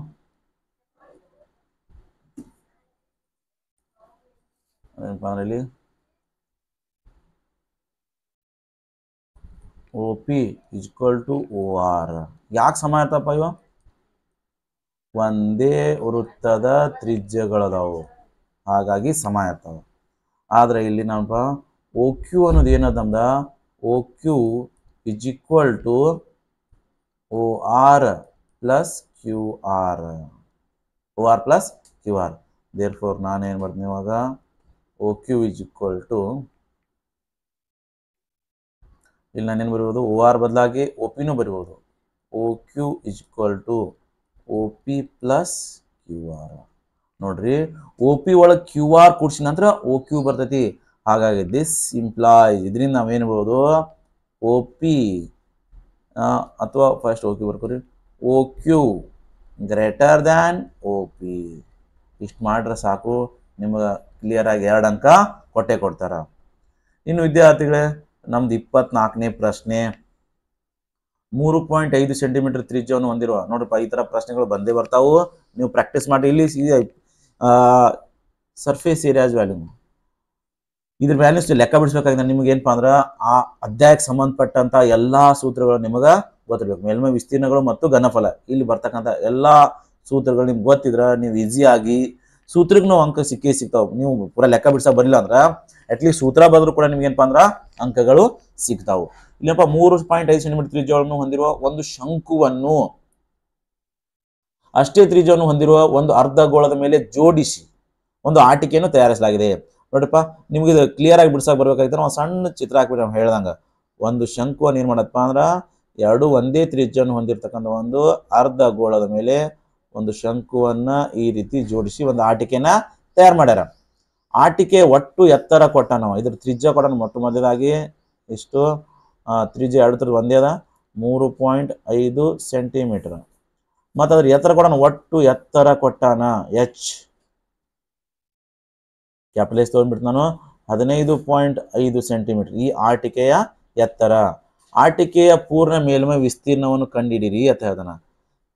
ಏನಪ್ಪ ಅಂದ್ರೆ ಇಲ್ಲಿ OP = OR. ಯಾಕೆ ಸಮ ಇರ್ತಪ್ಪ ಇವ ಒಂದೇ ವೃತ್ತದ ತ್ರಿಜ್ಯಗಳದಾವು ಹಾಗಾಗಿ ಸಮ ಇರ್ತಾವೆ. ಆದರೆ ಇಲ್ಲಿ ನಾವಪ್ಪ OQ ಅನ್ನೋದು ಏನದ ನಮ್ದ OQ = OR plus QR therefore ನಾನೇನು ಬರ್ತೀನಿ ಇವಾಗ OQ = ಇಲ್ಲಿ ನಾನೇನು ಬರಿಬೋದು OR ಬದಲಾಗಿ OPನೂ ಬರಿಬೋದು. OQ = OP plus QR. ನೋಡ್ರಿ OP ಒಳಗೆ QR ಕೂಡಿಸಿದ ನಂತರ OQ ಬರ್ತೈತಿ. ಹಾಗಾಗಿ ದಿಸ್ ಇಂಪ್ಲಾಯ್ಸ್ ಇದರಿಂದ ನಾವೇನು ಹೇಳ್ಬೋದು OP ಅಥವಾ first OQ ಬರ್ಕೋರಿ OQ greater than OP. ಇಷ್ಟು ಮಾಡ್ರೆ ಸಾಕು ನಿಮ್ಗೆ ಕ್ಲಿಯರ್ ಆಗಿ 2 ಅಂಕ ಕೊಟ್ಟೆ ಕೊಡ್ತಾರ. ಇನ್ನು ವಿದ್ಯಾರ್ಥಿಗಳೇ ನಮ್ದು 24ನೇ ಪ್ರಶ್ನೆ 3.5 ಸೆಂಟಿಮೀಟರ್ ತ್ರಿಜ್ಯವನ್ನು ಹೊಂದಿರುವ ನೋಡ್ರಪ್ಪ ಈ ತರ ಪ್ರಶ್ನೆಗಳು ಬಂದೇ ಬರ್ತಾವು. ನೀವು ಪ್ರಾಕ್ಟೀಸ್ ಮಾಡಿ. ಇಲ್ಲಿ ಸರ್ಫೇಸ್ ಏರಿಯಾಸ್ ವ್ಯಾಲ್ಯೂಮ್ ಇದ್ರ ವ್ಯಾಲ್ಯೂಸ್ ಲೆಕ್ಕ ಬಿಡಿಸ್ಬೇಕಾಗಿದೆ. ನಿಮ್ಗೆ ಏನಪ್ಪಾ ಅಂದ್ರೆ ಆ ಅಧ್ಯಾಯಕ್ಕೆ ಸಂಬಂಧಪಟ್ಟಂತ ಎಲ್ಲಾ ಸೂತ್ರಗಳು ನಿಮಗೆ ಗೊತ್ತಿರ್ಬೇಕು. ಮೇಲ್ಮೈ ವಿಸ್ತೀರ್ಣಗಳು ಮತ್ತು ಘನಫಲ ಇಲ್ಲಿ ಬರ್ತಕ್ಕಂಥ ಎಲ್ಲಾ ಸೂತ್ರಗಳು ನಿಮ್ಗೆ ಗೊತ್ತಿದ್ರ ನೀವು ಈಸಿಯಾಗಿ ಸೂತ್ರಕ್ಕೂ ಅಂಕ ಸಿಗ್ತಾವ. ನೀವು ಪೂರಾ ಲೆಕ್ಕ ಬಿಡ್ಸಕ್ ಬರಲಿಲ್ಲ ಅಂದ್ರ ಅಟ್ಲೀಸ್ಟ್ ಸೂತ್ರ ಬಂದ್ರು ಕೂಡ ನಿಮ್ಗೆ ಏನಪ್ಪಾ ಅಂದ್ರ ಅಂಕಗಳು ಸಿಗ್ತಾವು. ಇಲ್ಲಪ್ಪ 3.5 ಸೆಂಟಿಮೀಟರ್ ತ್ರಿಜ್ಯವನ್ನು ಹೊಂದಿರುವ ಒಂದು ಶಂಕುವನ್ನು ಅಷ್ಟೇ ತ್ರಿಜ್ಯವನ್ನು ಹೊಂದಿರುವ ಒಂದು ಅರ್ಧಗೋಳದ ಮೇಲೆ ಜೋಡಿಸಿ ಒಂದು ಆಟಿಕೆಯನ್ನು ತಯಾರಿಸಲಾಗಿದೆ. ನೋಡ್ರಪ್ಪ ನಿಮ್ಗೆ ಇದು ಕ್ಲಿಯರ್ ಆಗಿ ಬಿಡ್ಸಕ್ ಬರ್ಬೇಕಾಗಿತ್ತು. ಒಂದು ಸಣ್ಣ ಚಿತ್ರ ಹಾಕ್ಬಿಟ್ಟು ನಾವು ಹೇಳ್ದಂಗ ಒಂದು ಶಂಕುವನ್ನು ಏನ್ ಮಾಡತ್ತಪ್ಪ ಅಂದ್ರ ಎರಡು ಒಂದೇ ತ್ರಿಜ್ಯವನ್ನು ಹೊಂದಿರತಕ್ಕಂಥ ಒಂದು ಅರ್ಧಗೋಳದ ಮೇಲೆ ಒಂದು ಶಂಕುವನ್ನ ಈ ರೀತಿ ಜೋಡಿಸಿ ಒಂದು ಆಟಿಕೆನ ತಯಾರು ಮಾಡ್ಯಾರ. ಆಟಿಕೆ ಒಟ್ಟು ಎತ್ತರ ಕೊಟ್ಟ ನಾವು ಇದ್ರ ತ್ರಿಜ್ಯ ಕೊಟ್ಟ ಮೊಟ್ಟ ಮೊದಲಾಗಿ ಇಷ್ಟು ತ್ರಿಜ್ಯ ಎರಡು ಒಂದೇ ಅದ 3.5 ಸೆಂಟಿಮೀಟರ್ ಮತ್ತು ಅದ್ರ ಎತ್ತರ ಕೊಡೋಣ ಒಟ್ಟು ಎತ್ತರ ಕೊಟ್ಟಾನ ಎಚ್ ಕ್ಯಾಪಿಟಲೈಸ್ ತಗೊಂಡ್ಬಿಟ್ಟು ನಾನು 15.5 ಸೆಂಟಿಮೀಟರ್ ಈ ಆಟಿಕೆಯ ಎತ್ತರ. ಆಟಿಕೆಯ ಪೂರ್ಣ ಮೇಲ್ಮೈ ವಿಸ್ತೀರ್ಣವನ್ನು ಕಂಡುಹಿಡಿಯಿರಿ ಅಂತ ಹೇಳ್ತಾನ.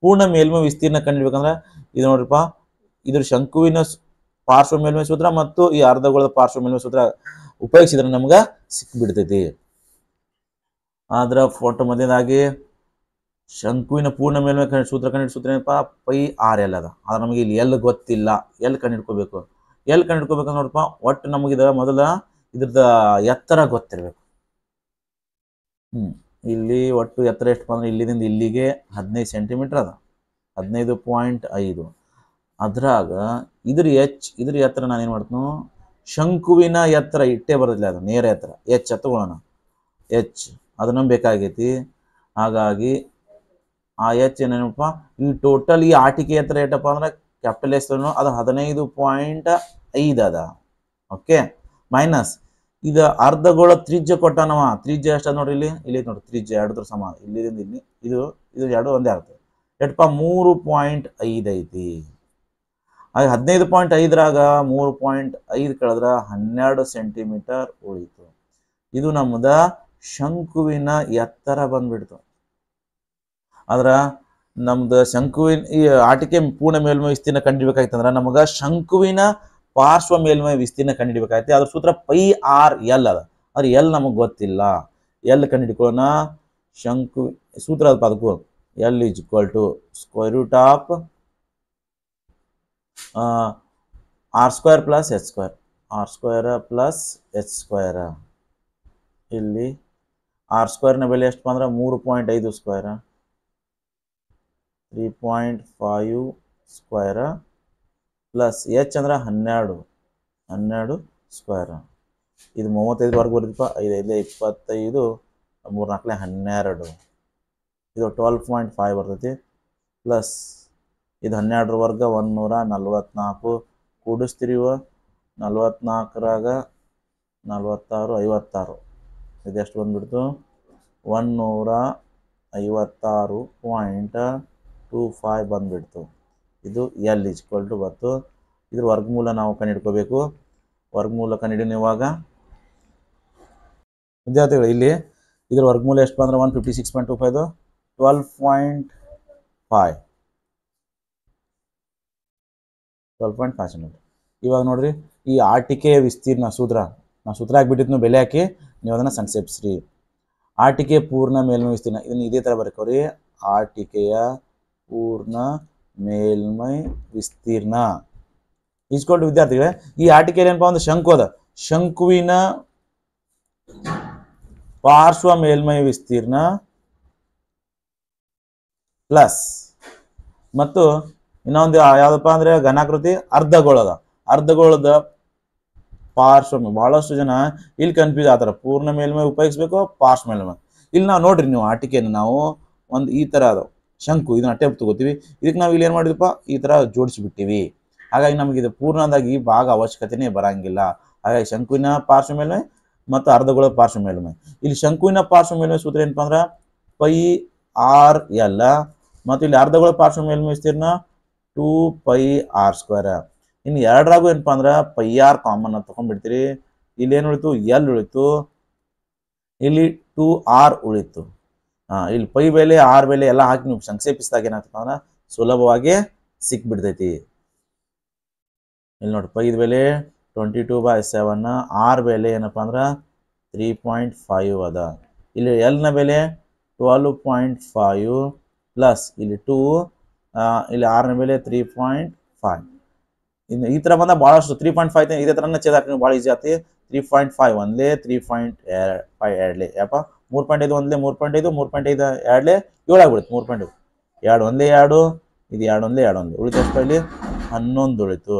ಪೂರ್ಣ ಮೇಲ್ಮೈ ವಿಸ್ತೀರ್ಣ ಕಂಡುಹಿಡ್ಬೇಕಂದ್ರೆ ಇದು ನೋಡ್ರಪ್ಪ ಇದ್ರ ಶಂಕುವಿನ ಪಾರ್ಶ್ವ ಮೇಲ್ಮೈ ಸೂತ್ರ ಮತ್ತು ಈ ಅರ್ಧಗೋಳದ ಪಾರ್ಶ್ವ ಮೇಲ್ಮೈ ಸೂತ್ರ ಉಪಯೋಗಿಸಿದ್ರೆ ನಮ್ಗೆ ಸಿಕ್ಬಿಡ್ತೈತಿ. ಆದ್ರ ಫೋಟೋ ಮಧ್ಯದಾಗಿ ಶಂಕುವಿನ ಪೂರ್ಣ ಮೇಲ್ಮೈ ಸೂತ್ರ ಕಂಡುಹಿಡಿದ ಸೂತ್ರ ಏನಪ್ಪ ಪೈ ಆರ್ ಎಲ್ ಅದ. ಆದ್ರೆ ನಮಗೆ ಇಲ್ಲಿ ಎಲ್ಲಿ ಗೊತ್ತಿಲ್ಲ. ಎಲ್ಲಿ ಕಂಡುಹಿಡ್ಕೋಬೇಕು ಕಂಡುಹಿಡ್ಕೋಬೇಕಂದ್ರೆ ನೋಡಪ್ಪ ಒಟ್ಟು ನಮಗಿದ ಮೊದಲ ಇದ್ರದ ಎತ್ತರ ಗೊತ್ತಿರ್ಬೇಕು. ಇಲ್ಲಿ ಒಟ್ಟು ಎತ್ತರ ಎಷ್ಟು ಅಂದ್ರೆ ಇಲ್ಲಿಂದ ಇಲ್ಲಿಗೆ 15 ಸೆಂಟಿಮೀಟರ್ ಅದ 15.5. ಅದ್ರಾಗ ಇದ್ರ ಎತ್ತರ ನಾನು ಏನ್ ಮಾಡ್ತೀನಿ ಶಂಕುವಿನ ಎತ್ತರ ಇಟ್ಟೇ ಬರೋದಿಲ್ಲ ಅದು ನೇರ ಎತ್ತರ ಎಚ್ ತಗೊಳ್ಳೋಣ. ಎಚ್ ಅದು ನಮ್ಗೆ ಬೇಕಾಗೈತಿ. ಹಾಗಾಗಿ ಆ ಎಚ್ ಏನೇನಪ್ಪ ಈ ಟೋಟಲ್ ಈ ಆಟಿಕೆ ಎತ್ತರ ಏಟಪ್ಪ ಅಂದ್ರೆ ಕ್ಯಾಪಿಟಲ್ ಎಸ್ ಅದು 15.5 ಅದ. ಓಕೆ ಮೈನಸ್ ಇದು ಅರ್ಧಗೋಳ ತ್ರಿಜ್ಯ ಕೊಟ್ಟಾನವ. ತ್ರಿಜ್ಯ ಎಷ್ಟ ನೋಡ್ರಿ ಇಲ್ಲಿ ನೋಡ್ರಿ ತ್ರಿಜ್ಯ ಎರಡು ಸಮ ಇಲ್ಲಿಂದ ಇಲ್ಲಿ ಇದು ಎರಡು ಒಂದೇ ಆಗ್ತದೆ. ಎಷ್ಟಪ್ಪ 3.5 ಐತಿ. ಹಾಗೆ 15.5ರಾಗ 3.5 ಕಳೆದ್ರ 12 ಸೆಂಟಿಮೀಟರ್ ಉಳಿತು. ಇದು ನಮ್ಮದ ಶಂಕುವಿನ ಎತ್ತರ ಬಂದ್ಬಿಡ್ತು. ಆದ್ರ ನಮ್ದು ಶಂಕುವಿನ ಈ ಆಟಿಕೆ ಪೂರ್ಣ ಮೇಲ್ಮೈ ವಿಸ್ತೀರ್ಣ ಕಂಡುಹಿಡಿಬೇಕಾಯ್ತಂದ್ರ ನಮಗ ಶಂಕುವಿನ ಪಾರ್ಶ್ವ ಮೇಲ್ಮೈ ವಿಸ್ತೀರ್ಣ ಕಂಡುಹಿಡಿಬೇಕಾಯ್ತು. ಅದ್ರ ಸೂತ್ರ ಪೈ ಆರ್ ಎಲ್ ಅದ. ಆದ್ರೆ ಎಲ್ ನಮಗ್ ಗೊತ್ತಿಲ್ಲ. ಎಲ್ ಕಂಡುಹಿಡ್ಕೊಳ್ಳೋಣ. ಶಂಕು ಸೂತ್ರ ಅದ ಅದಕ್ಕೂ L is equal to square root of R square plus H square. R square plus H square. ಇಲ್ಲಿ ಆರ್ ಸ್ಕ್ವೇರ್ನ ಬೆಲೆ ಎಷ್ಟು ಬಂದ್ರೆ 3.5 ಸ್ಕ್ವೇರ್ 3.5 ಸ್ಕ್ವೇರ್ ಪ್ಲಸ್ ಎಚ್ ಅಂದ್ರೆ 12 ಸ್ಕ್ವೇರ್. ಇದು 35 ವರ್ಗ ಬರುತ್ತಪ್ಪ 5 5 25 3 4 12 ಇದು 12.5 ಬರ್ತೈತಿ. ಪ್ಲಸ್ ಇದು 12 ವರ್ಗ 144 ಕೂಡಿಸ್ತೀರಿ 44ರಾಗ 46 56 ಇದೆಷ್ಟು ಬಂದ್ಬಿಡ್ತು 156.25 ಬಂದ್ಬಿಡ್ತು. ಇದು ಎಲ್ ಈಸ್ ಈಕ್ವಲ್ ಟು ಬತ್ತು. ಇದ್ರ ವರ್ಗಮೂಲ ನಾವು ಕಂಡುಹಿಡ್ಕೋಬೇಕು. ವರ್ಗಮೂಲ ಕಂಡುಹಿಡಿಯೋಣ ಇವಾಗ ವಿದ್ಯಾರ್ಥಿಗಳು. ಇಲ್ಲಿ ಇದ್ರ ವರ್ಗಮೂಲ ಎಷ್ಟು ಬಂದ್ರೆ 156.25 12.5 ಸೆಂಟಿಮೀಟರ್. ಇವಾಗ ನೋಡ್ರಿ ಈ ಆಟಿಕೆಯ ವಿಸ್ತೀರ್ಣ ಸೂತ್ರ ನಾವು ಸೂತ್ರ ಹಾಕ್ಬಿಟ್ಟಿದ್ನು ಬೆಲೆ ಹಾಕಿ ನೀವು ಅದನ್ನ ಸಂಕ್ಷೇಪಿಸ್ರಿ. ಆಟಿಕೆ ಪೂರ್ಣ ಮೇಲ್ಮೈ ವಿಸ್ತೀರ್ಣ ಇದನ್ನ ಇದೇ ತರ ಬರ್ಕೋರಿ. ಆಟಿಕೆಯ ಪೂರ್ಣ ಮೇಲ್ಮೈ ವಿಸ್ತೀರ್ಣ ಇಸ್ಕೊಂಡು ವಿದ್ಯಾರ್ಥಿಗಳೇ ಈ ಆಟಿಕೆಯಲ್ಲಿ ಏನಪ್ಪಾ ಒಂದು ಶಂಕು ಅದ. ಶಂಕುವಿನ ಪಾರ್ಶ್ವ ಮೇಲ್ಮೈ ವಿಸ್ತೀರ್ಣ ಪ್ಲಸ್ ಮತ್ತು ಇನ್ನೊಂದು ಯಾವ್ದಪ್ಪ ಅಂದ್ರೆ ಘನಾಕೃತಿ ಅರ್ಧಗೋಳದ. ಅರ್ಧಗೋಳದ ಪಾರ್ಶ್ವ ಬಹಳಷ್ಟು ಜನ ಇಲ್ಲಿ ಕನ್ಫ್ಯೂಸ್ ಆತರ ಪೂರ್ಣ ಮೇಲ್ಮೈ ಉಪಯೋಗಿಸ್ಬೇಕು ಪಾರ್ಶ್ವ ಮೇಲ್ಮೈ. ಇಲ್ಲಿ ನಾವು ನೋಡ್ರಿ ನೀವು ಆಟಿಕೆಯನ್ನು ನಾವು ಒಂದು ಈ ತರ ಅದ ಶಂಕು ಇದನ್ನ ಅಟ್ಟೆ ತಗೋತೀವಿ. ಇದಕ್ಕೆ ನಾವು ಇಲ್ಲಿ ಏನ್ ಮಾಡಿದಪ್ಪ ಈ ತರ ಜೋಡಿಸಿಬಿಟ್ಟಿವಿ. ಹಾಗಾಗಿ ನಮಗೆ ಇದು ಪೂರ್ಣದಾಗಿ ಭಾಗ ಅವಶ್ಯಕತೆನೇ ಬರಂಗಿಲ್ಲ. ಹಾಗಾಗಿ ಶಂಕುವಿನ ಪಾರ್ಶ್ವ ಮೇಲ್ಮೈ ಮತ್ತು ಅರ್ಧಗೋಳ ಪಾರ್ಶ್ವ ಮೇಲ್ಮೈ. ಇಲ್ಲಿ ಶಂಕುವಿನ ಪಾರ್ಶ್ವ ಮೇಲ್ಮೈ ಸೂತ್ರ ಏನಪ್ಪಾ ಅಂದ್ರ ಪೈ ಆರ್ ಎಲ್ ಮತ್ತು ಇಲ್ಲಿ ಅರ್ಧಗೋಳ ಪಾರ್ಶ್ವ ಮೇಲ್ಮೈ ವಿಸ್ತೀರ್ಣ 2 ಪೈ ಆರ್ ಸ್ಕ್ವೇರ್. ಇನ್ನು ಎರಡರಾಗೂ ಏನಪ್ಪಾ ಅಂದ್ರ ಪೈ ಆರ್ ಕಾಮನ್ ಅಂತ ತಗೊಂಡ್ಬಿಡ್ತೀರಿ. ಇಲ್ಲಿ ಏನು ಉಳಿತು ಎಲ್ ಉಳಿತು, ಇಲ್ಲಿ 2r ಉಳಿತು. ಇಲ್ಲಿ ಪೈ ಬೆಲೆ ಆರ್ ಬೆಲೆ ಎಲ್ಲ ಹಾಕಿ ನೀವು ಸಂಕ್ಷೇಪಿಸಿದಾಗ ಏನಾಗ್ತಪ್ಪ ಅಂದ್ರೆ ಸುಲಭವಾಗಿ ಸಿಕ್ಬಿಡ್ತೈತಿ. ಇಲ್ಲಿ ನೋಡಿ ಪೈದ ಬೆಲೆ 22/7, ಆರ್ ಬೆಲೆ ಏನಪ್ಪಾ ಅಂದ್ರೆ 3.5 ಅದ. ಇಲ್ಲಿ ಎಲ್ ನ ಬೆಲೆ 12.5 ಪ್ಲಸ್ ಇಲ್ಲಿ 2, ಇಲ್ಲಿ ಆರ್ ನ ಬೆಲೆ 3.5. ಇನ್ನು ಈ ತರ ಬಂದ ಬಹಳಷ್ಟು 3.5 ಇದೇ ತರನ ಛೇದಾಕ ನೀವು ಭಾಳ ಈಸಿ ಆತಿ. 3.5 ಒಂದ್ಲೆ 3.5 ಎರಡ್ಲೆ ಯಪ್ಪ 3.5 ಒಂದ್ಲೆ 3.5 3.5 ಎರಡ್ಲೆ 7 ಆಗ್ಬಿಡುತ್ತೆ. 3.5 2 ಒಂದೇ 2 ಇದು 2 ಒಂದೇ 2 ಒಂದೇ ಉಳಿತು ಎಷ್ಟು ಇಲ್ಲಿ 11 ಉಳಿತು.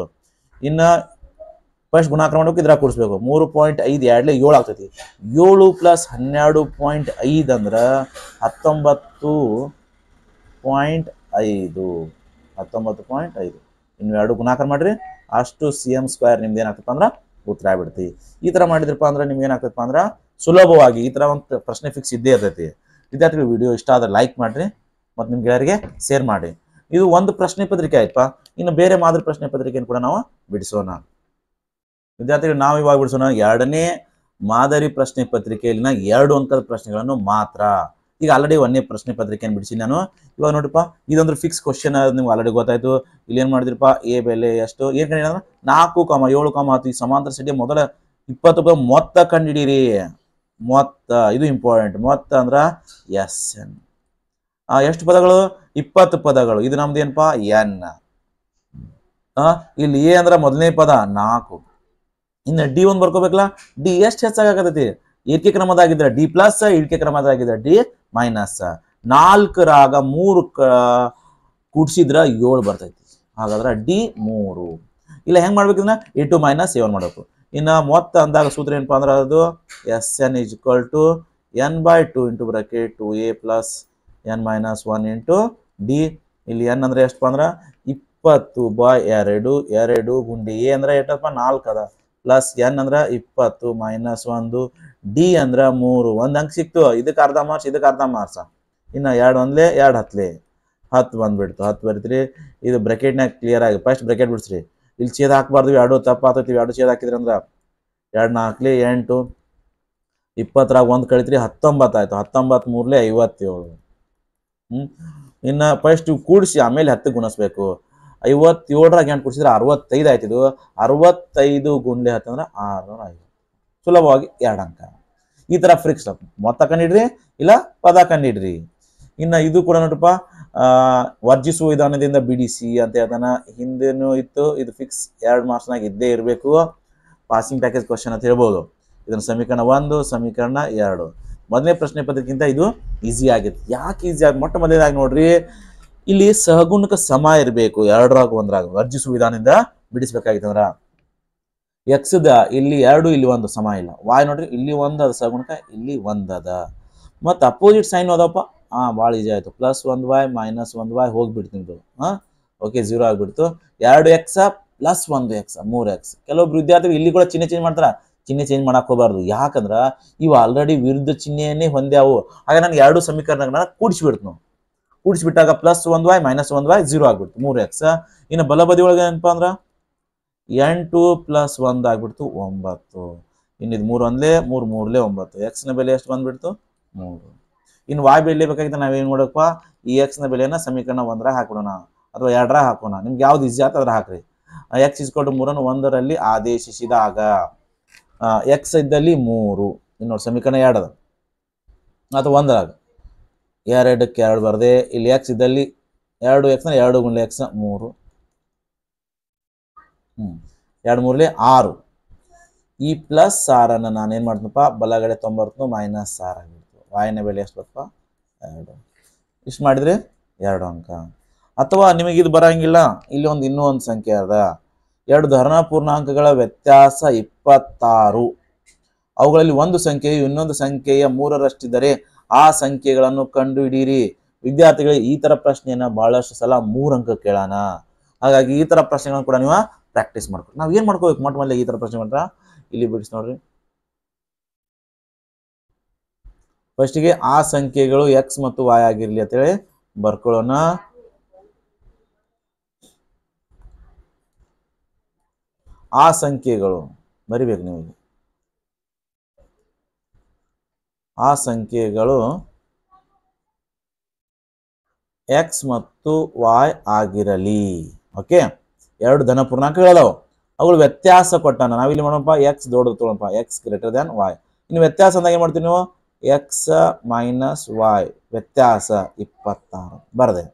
ಇನ್ನ ಫಸ್ಟ್ ಗುಣಾಕಾರ ಮಾಡ್ಬೇಕು, ಇದ್ರಾಗ ಕೂಡಿಸ್ಬೇಕು. 3.5 ಎರಡ್ಲೆ 7 ಆಗ್ತೈತಿ. 7 ಪ್ಲಸ್ 12.5 ಅಂದ್ರ 19.5. ಇನ್ನು 2 ಗುಣಾಕಾರ ಮಾಡ್ರಿ ಅಷ್ಟು CM² ನಿಮ್ದು ಏನಾಗ್ತಪ್ಪ ಅಂದ್ರೆ ಉತ್ತರ ಆಗ್ಬಿಡ್ತಿ. ಈ ತರ ಮಾಡಿದ್ರಪ್ಪ ಅಂದ್ರೆ ನಿಮ್ಗೆ ಏನಾಗ್ತಪ್ಪ ಅಂದ್ರೆ ಸುಲಭವಾಗಿ ಈ ತರ ಒಂದು ಪ್ರಶ್ನೆ ಫಿಕ್ಸ್ ಇದ್ದೇ ಇರ್ತೈತಿ. ವಿದ್ಯಾರ್ಥಿಗಳು ವಿಡಿಯೋ ಇಷ್ಟ ಆದ್ರೆ ಲೈಕ್ ಮಾಡ್ರಿ ಮತ್ತು ನಿಮ್ಗೆ ಯಾರಿಗೆ ಶೇರ್ ಮಾಡಿ. ಇದು ಒಂದು ಪ್ರಶ್ನೆ ಪತ್ರಿಕೆ ಆಯ್ತಪ್ಪ. ಇನ್ನು ಬೇರೆ ಮಾದರಿ ಪ್ರಶ್ನೆ ಪತ್ರಿಕೆಯನ್ನು ಕೂಡ ನಾವು ಬಿಡಿಸೋಣ. ವಿದ್ಯಾರ್ಥಿಗಳು ನಾವು ಇವಾಗ ಬಿಡಿಸೋಣ 2ನೇ ಮಾದರಿ ಪ್ರಶ್ನೆ ಪತ್ರಿಕೆಯಲ್ಲಿನ 2 ಅಂಕದ ಪ್ರಶ್ನೆಗಳನ್ನು ಮಾತ್ರ. ಈಗ ಆಲ್ರೆಡಿ 1ನೇ ಪ್ರಶ್ನೆ ಪತ್ರಿಕೆಯನ್ನು ಬಿಡಿಸಿ ನಾನು. ಇವಾಗ ನೋಡಿಪ್ಪ ಇದೊಂದು ಫಿಕ್ಸ್ ಕ್ವಶನ್ ನಿಮ್ಗೆ ಆಲ್ರೆಡಿ ಗೊತ್ತಾಯ್ತು. ಇಲ್ಲಿ ಏನ್ ಮಾಡಿದ್ರಪ್ಪ ಎ ಬೆಲೆ ಎಷ್ಟು ಏನ್ ಕಂಡು 4,7,10 ಈ ಸಮಾಂತರ ಸೆಟ್ಟಿಯ ಮೊದಲ 20 ಮೊತ್ತ ಕಂಡಿಡೀರಿ. ಮೊತ್ತ ಇದು ಇಂಪಾರ್ಟೆಂಟ್. ಮೊತ್ತ ಅಂದ್ರ SN. ಎಷ್ಟು ಪದಗಳು 20 ಪದಗಳು. ಇದು ನಮ್ದು ಏನಪ್ಪಾ N. ಇಲ್ಲಿ ಎ ಅಂದ್ರ ಮೊದಲನೇ ಪದ 4. ಇನ್ನು D1 ಬರ್ಕೋಬೇಕಲ್ಲ. ಡಿ ಎಷ್ಟು ಹೆಚ್ಚಾಗತೈತಿ ಏಕೆ ಕ್ರಮದಾಗಿದ್ರೆ D ಪ್ಲಸ್, ಇಳಿಕೆ ಕ್ರಮದಾಗಿದ್ರೆ D ಮೈನಸ್. 4 ರಾಗ 3 ಕೂಡ್ಸಿದ್ರ 7 ಬರ್ತೈತಿ. ಹಾಗಾದ್ರೆ D3. ಇಲ್ಲ ಹೆಂಗ್ ಮಾಡ್ಬೇಕಂದ್ರ A2 ಮೈನಸ್ A1 ಮಾಡ್ಬೇಕು. ಇನ್ನ ಮೊತ್ತ ಅಂದಾಗ ಸೂತ್ರ ಏನಪ್ಪಾ ಅಂದ್ರೆ ಅದು SN = n/2 into bracket 2a plus n minus 1 into D. ಇಲ್ಲಿ n ಅಂದ್ರೆ ಎಷ್ಟಪ್ಪ ಅಂದ್ರೆ 20/2. 2 ಗುಂಡಿ ಎ ಅಂದ್ರೆ ಎಷ್ಟಪ್ಪ 4 ಅದ ಪ್ಲಸ್ n ಅಂದ್ರೆ 20 ಮೈನಸ್ 1 D ಅಂದ್ರೆ 3. 1 ಅಂಕ ಸಿಕ್ತು. ಇದಕ್ಕೆ ಅರ್ಧ ಮಾರ್ಕ್ಸ್, ಇದಕ್ಕೆ ಅರ್ಧ ಮಾರ್ಕ್ಸ್. ಇನ್ನು 2 ಒಂದ್ಲೆ 2 ಹತ್ಲೆ 10 ಬಂದ್ಬಿಡ್ತು. 10 ಬರ್ತೀರಿ. ಇದು ಬ್ರಾಕೆಟ್ನಾಗ ಕ್ಲಿಯರ್ ಆಗಿ ಫಸ್ಟ್ ಬ್ರಾಕೆಟ್ ಬಿಡಿಸ್ರಿ. ಇಲ್ಲಿ ಛೇದ ಹಾಕ್ಬಾರ್ದು, 2 ತಪ್ಪಾತೈತಿ. 2 ಛೇದ ಹಾಕಿದ್ರಿ ಅಂದ್ರೆ 2 4 8 20 ರಾಗ 1 ಕಳಿತ್ರಿ 19 ಆಯ್ತು. 19 3 57. ಇನ್ನು ಫಸ್ಟ್ ಕೂಡಿಸಿ ಆಮೇಲೆ 10 ಗುಣಿಸ್ಬೇಕು. 57 ರಾಗ 8 ಕೂಡಿಸಿದ್ರೆ 65 ಆಯ್ತು. ಇದು 65 ಗುಂಡ್ಲೆ 10 ಅಂದ್ರೆ 650. ಸುಲಭವಾಗಿ 2 ಅಂಕ. ಈ ತರ ಫ್ರಿಕ್ಸ್ ಮೊತ್ತ ಕಂಡಿಡ್ರಿ ಇಲ್ಲ ಪದ ಕಂಡಿಡ್ರಿ. ಇನ್ನು ಇದು ಕೂಡ ನೋಡಪ್ಪ ವರ್ಜಿಸುವ ವಿಧಾನದಿಂದ ಬಿಡಿಸಿ ಅಂತ ಹೇಳ್ತಾನ. ಹಿಂದೇನು ಇತ್ತು, ಇದು ಫಿಕ್ಸ್ 2 ಮಾರ್ಕ್ಸ್ನಾಗ ಇದ್ದೇ ಇರಬೇಕು. ಪಾಸಿಂಗ್ ಪ್ಯಾಕೇಜ್ ಕ್ವಶನ್ ಅಂತ ಹೇಳ್ಬೋದು. ಇದನ್ನ ಸಮೀಕರಣ 1, ಸಮೀಕರಣ 2. ಮೊದಲನೇ ಪ್ರಶ್ನೆ ಪತ್ರಿಕೆಗಿಂತ ಇದು ಈಸಿ ಆಗಿತ್ತು. ಯಾಕೆ ಈಸಿ ಆಗಿ ಮೊಟ್ಟ ಮೊದಲನೇದಾಗಿ ನೋಡ್ರಿ, ಇಲ್ಲಿ ಸಹಗುಣಕ ಸಮ ಇರಬೇಕು. 2 ರಾಗ 1 ರಾಗ ವರ್ಜಿಸುವ ವಿಧಾನದಿಂದ ಬಿಡಿಸ್ಬೇಕಾಗಿತ್ತಂದ್ರ ಎಕ್ಸ್ದ ಇಲ್ಲಿ 2 ಇಲ್ಲಿ 1 ಸಮ ಇಲ್ಲ. ವಾಯ್ ನೋಡ್ರಿ ಇಲ್ಲಿ 1 ಅದ ಸಹಗುಣಕ, ಇಲ್ಲಿ 1 ಅದ. ಮತ್ತು ಅಪೋಸಿಟ್ ಸೈನ್ ಹೋದಪ್ಪ ಭಾಳ ಈಜಿ ಆಯ್ತು. +1y ಮೈನಸ್ 1y ಹೋಗ್ಬಿಡ್ತು ನಿಮ್ದು. ಓಕೆ 0 ಆಗ್ಬಿಡ್ತು. 2x plus 1x 3x. ಕೆಲವೊಬ್ರು ವಿದ್ಯಾರ್ಥಿಗಳು ಇಲ್ಲಿ ಕೂಡ ಚಿಹ್ನೆ ಚೇಂಜ್ ಮಾಡ್ತಾರ. ಚಿಹ್ನೆ ಚೇಂಜ್ ಮಾಡಕ್ ಹೋಗಬಾರ್ದು. ಯಾಕಂದ್ರ ಇವು ಆಲ್ರೆಡಿ ವಿರುದ್ಧ ಚಿಹ್ನೆಯನ್ನೇ ಹೊಂದ್ಯಾವು. ಹಾಗೆ ನಾನು 2 ಸಮೀಕರಣ ಕೂಡಿಸ್ಬಿಡ್ತು. ಕೂಡಿಸ್ಬಿಟ್ಟಾಗ +1y ಮೈನಸ್ 1y 0 ಆಗ್ಬಿಡ್ತು 3x. ಇನ್ನು ಬಲಬದಿ ಒಳಗೆ ಏನಪ್ಪಾ ಅಂದ್ರ 8 ಪ್ಲಸ್ 1 ಆಗ್ಬಿಡ್ತು 9. ಇನ್ನು ಇದು 3 ಒಂದ್ಲೆ 3 3ಲೆ 9. x ನ ಬೆಲೆ ಎಷ್ಟು ಬಂದ್ಬಿಡ್ತು 3. ಇನ್ನು y ಬೆಲೆ ಬೇಕಾಗಿತ್ತು ನಾವೇನು ಮಾಡಬೇಕಪ್ಪ, ಈ x ನ ಬೆಲೆನ ಸಮೀಕರಣ 1 ರಾಗ ಹಾಕೋಣ ಅಥವಾ 2 ರಾಗ ಹಾಕೋಣ. ನಿಮ್ಗೆ ಯಾವ್ದು ಈಸಿ ಆತ ಅದ್ರ ಹಾಕ್ರಿ. x = 3 1ರಲ್ಲಿ ಆದೇಶಿಸಿದಾಗ x ಇದ್ದಲ್ಲಿ 3. ಇನ್ನು ಸಮೀಕರಣ 2 ಅದ ಅಥವಾ 1 ರಾಗ 2ಕ್ಕೆ 2 ಬರ್ದೆ. ಇಲ್ಲಿ x ಇದ್ದಲ್ಲಿ 2x ನ 2 ಗುಂಡ್ಲೆ x 3. 2 3ಲೆ 6. ಈ ಪ್ಲಸ್ 6 ನಾನು ಏನು ಮಾಡ್ತೀನಪ್ಪ ಬಲಗಡೆ 90 ಮೈನಸ್ 6 ಆಗಿಬಿಡ್ತು. ವಾಯನ ಬೆಲೆ ಎಷ್ಟು ಬರ್ತಪ್ಪ 2. ಇಷ್ಟು ಮಾಡಿದ್ರೆ 2 ಅಂಕ. ಅಥವಾ ನಿಮಗೆ ಇದು ಬರಂಗಿಲ್ಲ, ಇಲ್ಲಿ ಇನ್ನೂ ಒಂದು ಸಂಖ್ಯೆ ಅದ. 2 ಧನ ಪೂರ್ಣಾಂಕಗಳ ವ್ಯತ್ಯಾಸ 26. ಅವುಗಳಲ್ಲಿ ಒಂದು ಸಂಖ್ಯೆಯು ಇನ್ನೊಂದು ಸಂಖ್ಯೆಯ 3ರಷ್ಟಿದ್ದರೆ ಆ ಸಂಖ್ಯೆಗಳನ್ನು ಕಂಡು ಹಿಡೀರಿ. ವಿದ್ಯಾರ್ಥಿಗಳಿಗೆ ಈ ತರ ಪ್ರಶ್ನೆಯನ್ನ ಬಹಳಷ್ಟು ಸಲ 3 ಅಂಕ ಕೇಳೋಣ. ಹಾಗಾಗಿ ಈ ತರ ಪ್ರಶ್ನೆಗಳನ್ನು ಕೂಡ ನೀವು ಪ್ರಾಕ್ಟೀಸ್ ಮಾಡ್ಕೊಂಡು ನಾವು ಏನ್ ಮಾಡ್ಕೋಬೇಕು ಮೊಟ್ಟ ಮೊದಲೇ ಈ ತರ ಪ್ರಶ್ನೆ ಮಾಡ್ರ ಇಲ್ಲಿ ಬಿಡಿಸಿ ನೋಡ್ರಿ. ಫಸ್ಟಿಗೆ ಆ ಸಂಖ್ಯೆಗಳು x ಮತ್ತು y ಆಗಿರ್ಲಿ ಅಂತೇಳಿ ಬರ್ಕೊಳ್ಳೋಣ. ಆ ಸಂಖ್ಯೆಗಳು ಬರಿಬೇಕು ನೀವು. ಆ ಸಂಖ್ಯೆಗಳು ಎಕ್ಸ್ ಮತ್ತು ವಾಯ್ ಆಗಿರಲಿ. ಓಕೆ, ಎರಡು ಧನ ಪೂರ್ಣಾಂಕಗಳದಾವು, ಅವುಗಳು ವ್ಯತ್ಯಾಸ ಕೊಟ್ಟಾನ. ನಾವಿಲ್ಲಿ ಮಾಡೋಣಪ್ಪ ಎಕ್ಸ್ ದೊಡ್ಡದು ತೊಗೊಳಪ್ಪ, ಎಕ್ಸ್ ಗ್ರೇಟರ್ ದ್ಯಾನ್ ವಾಯ್. ಇನ್ನು ವ್ಯತ್ಯಾಸ ಅಂದಾಗ ಏನು ಮಾಡ್ತೀವಿ ನೀವು, ಎಕ್ಸ್ ಮೈನಸ್ ವಾಯ್ ವ್ಯತ್ಯಾಸ 26 ಬರದೆ.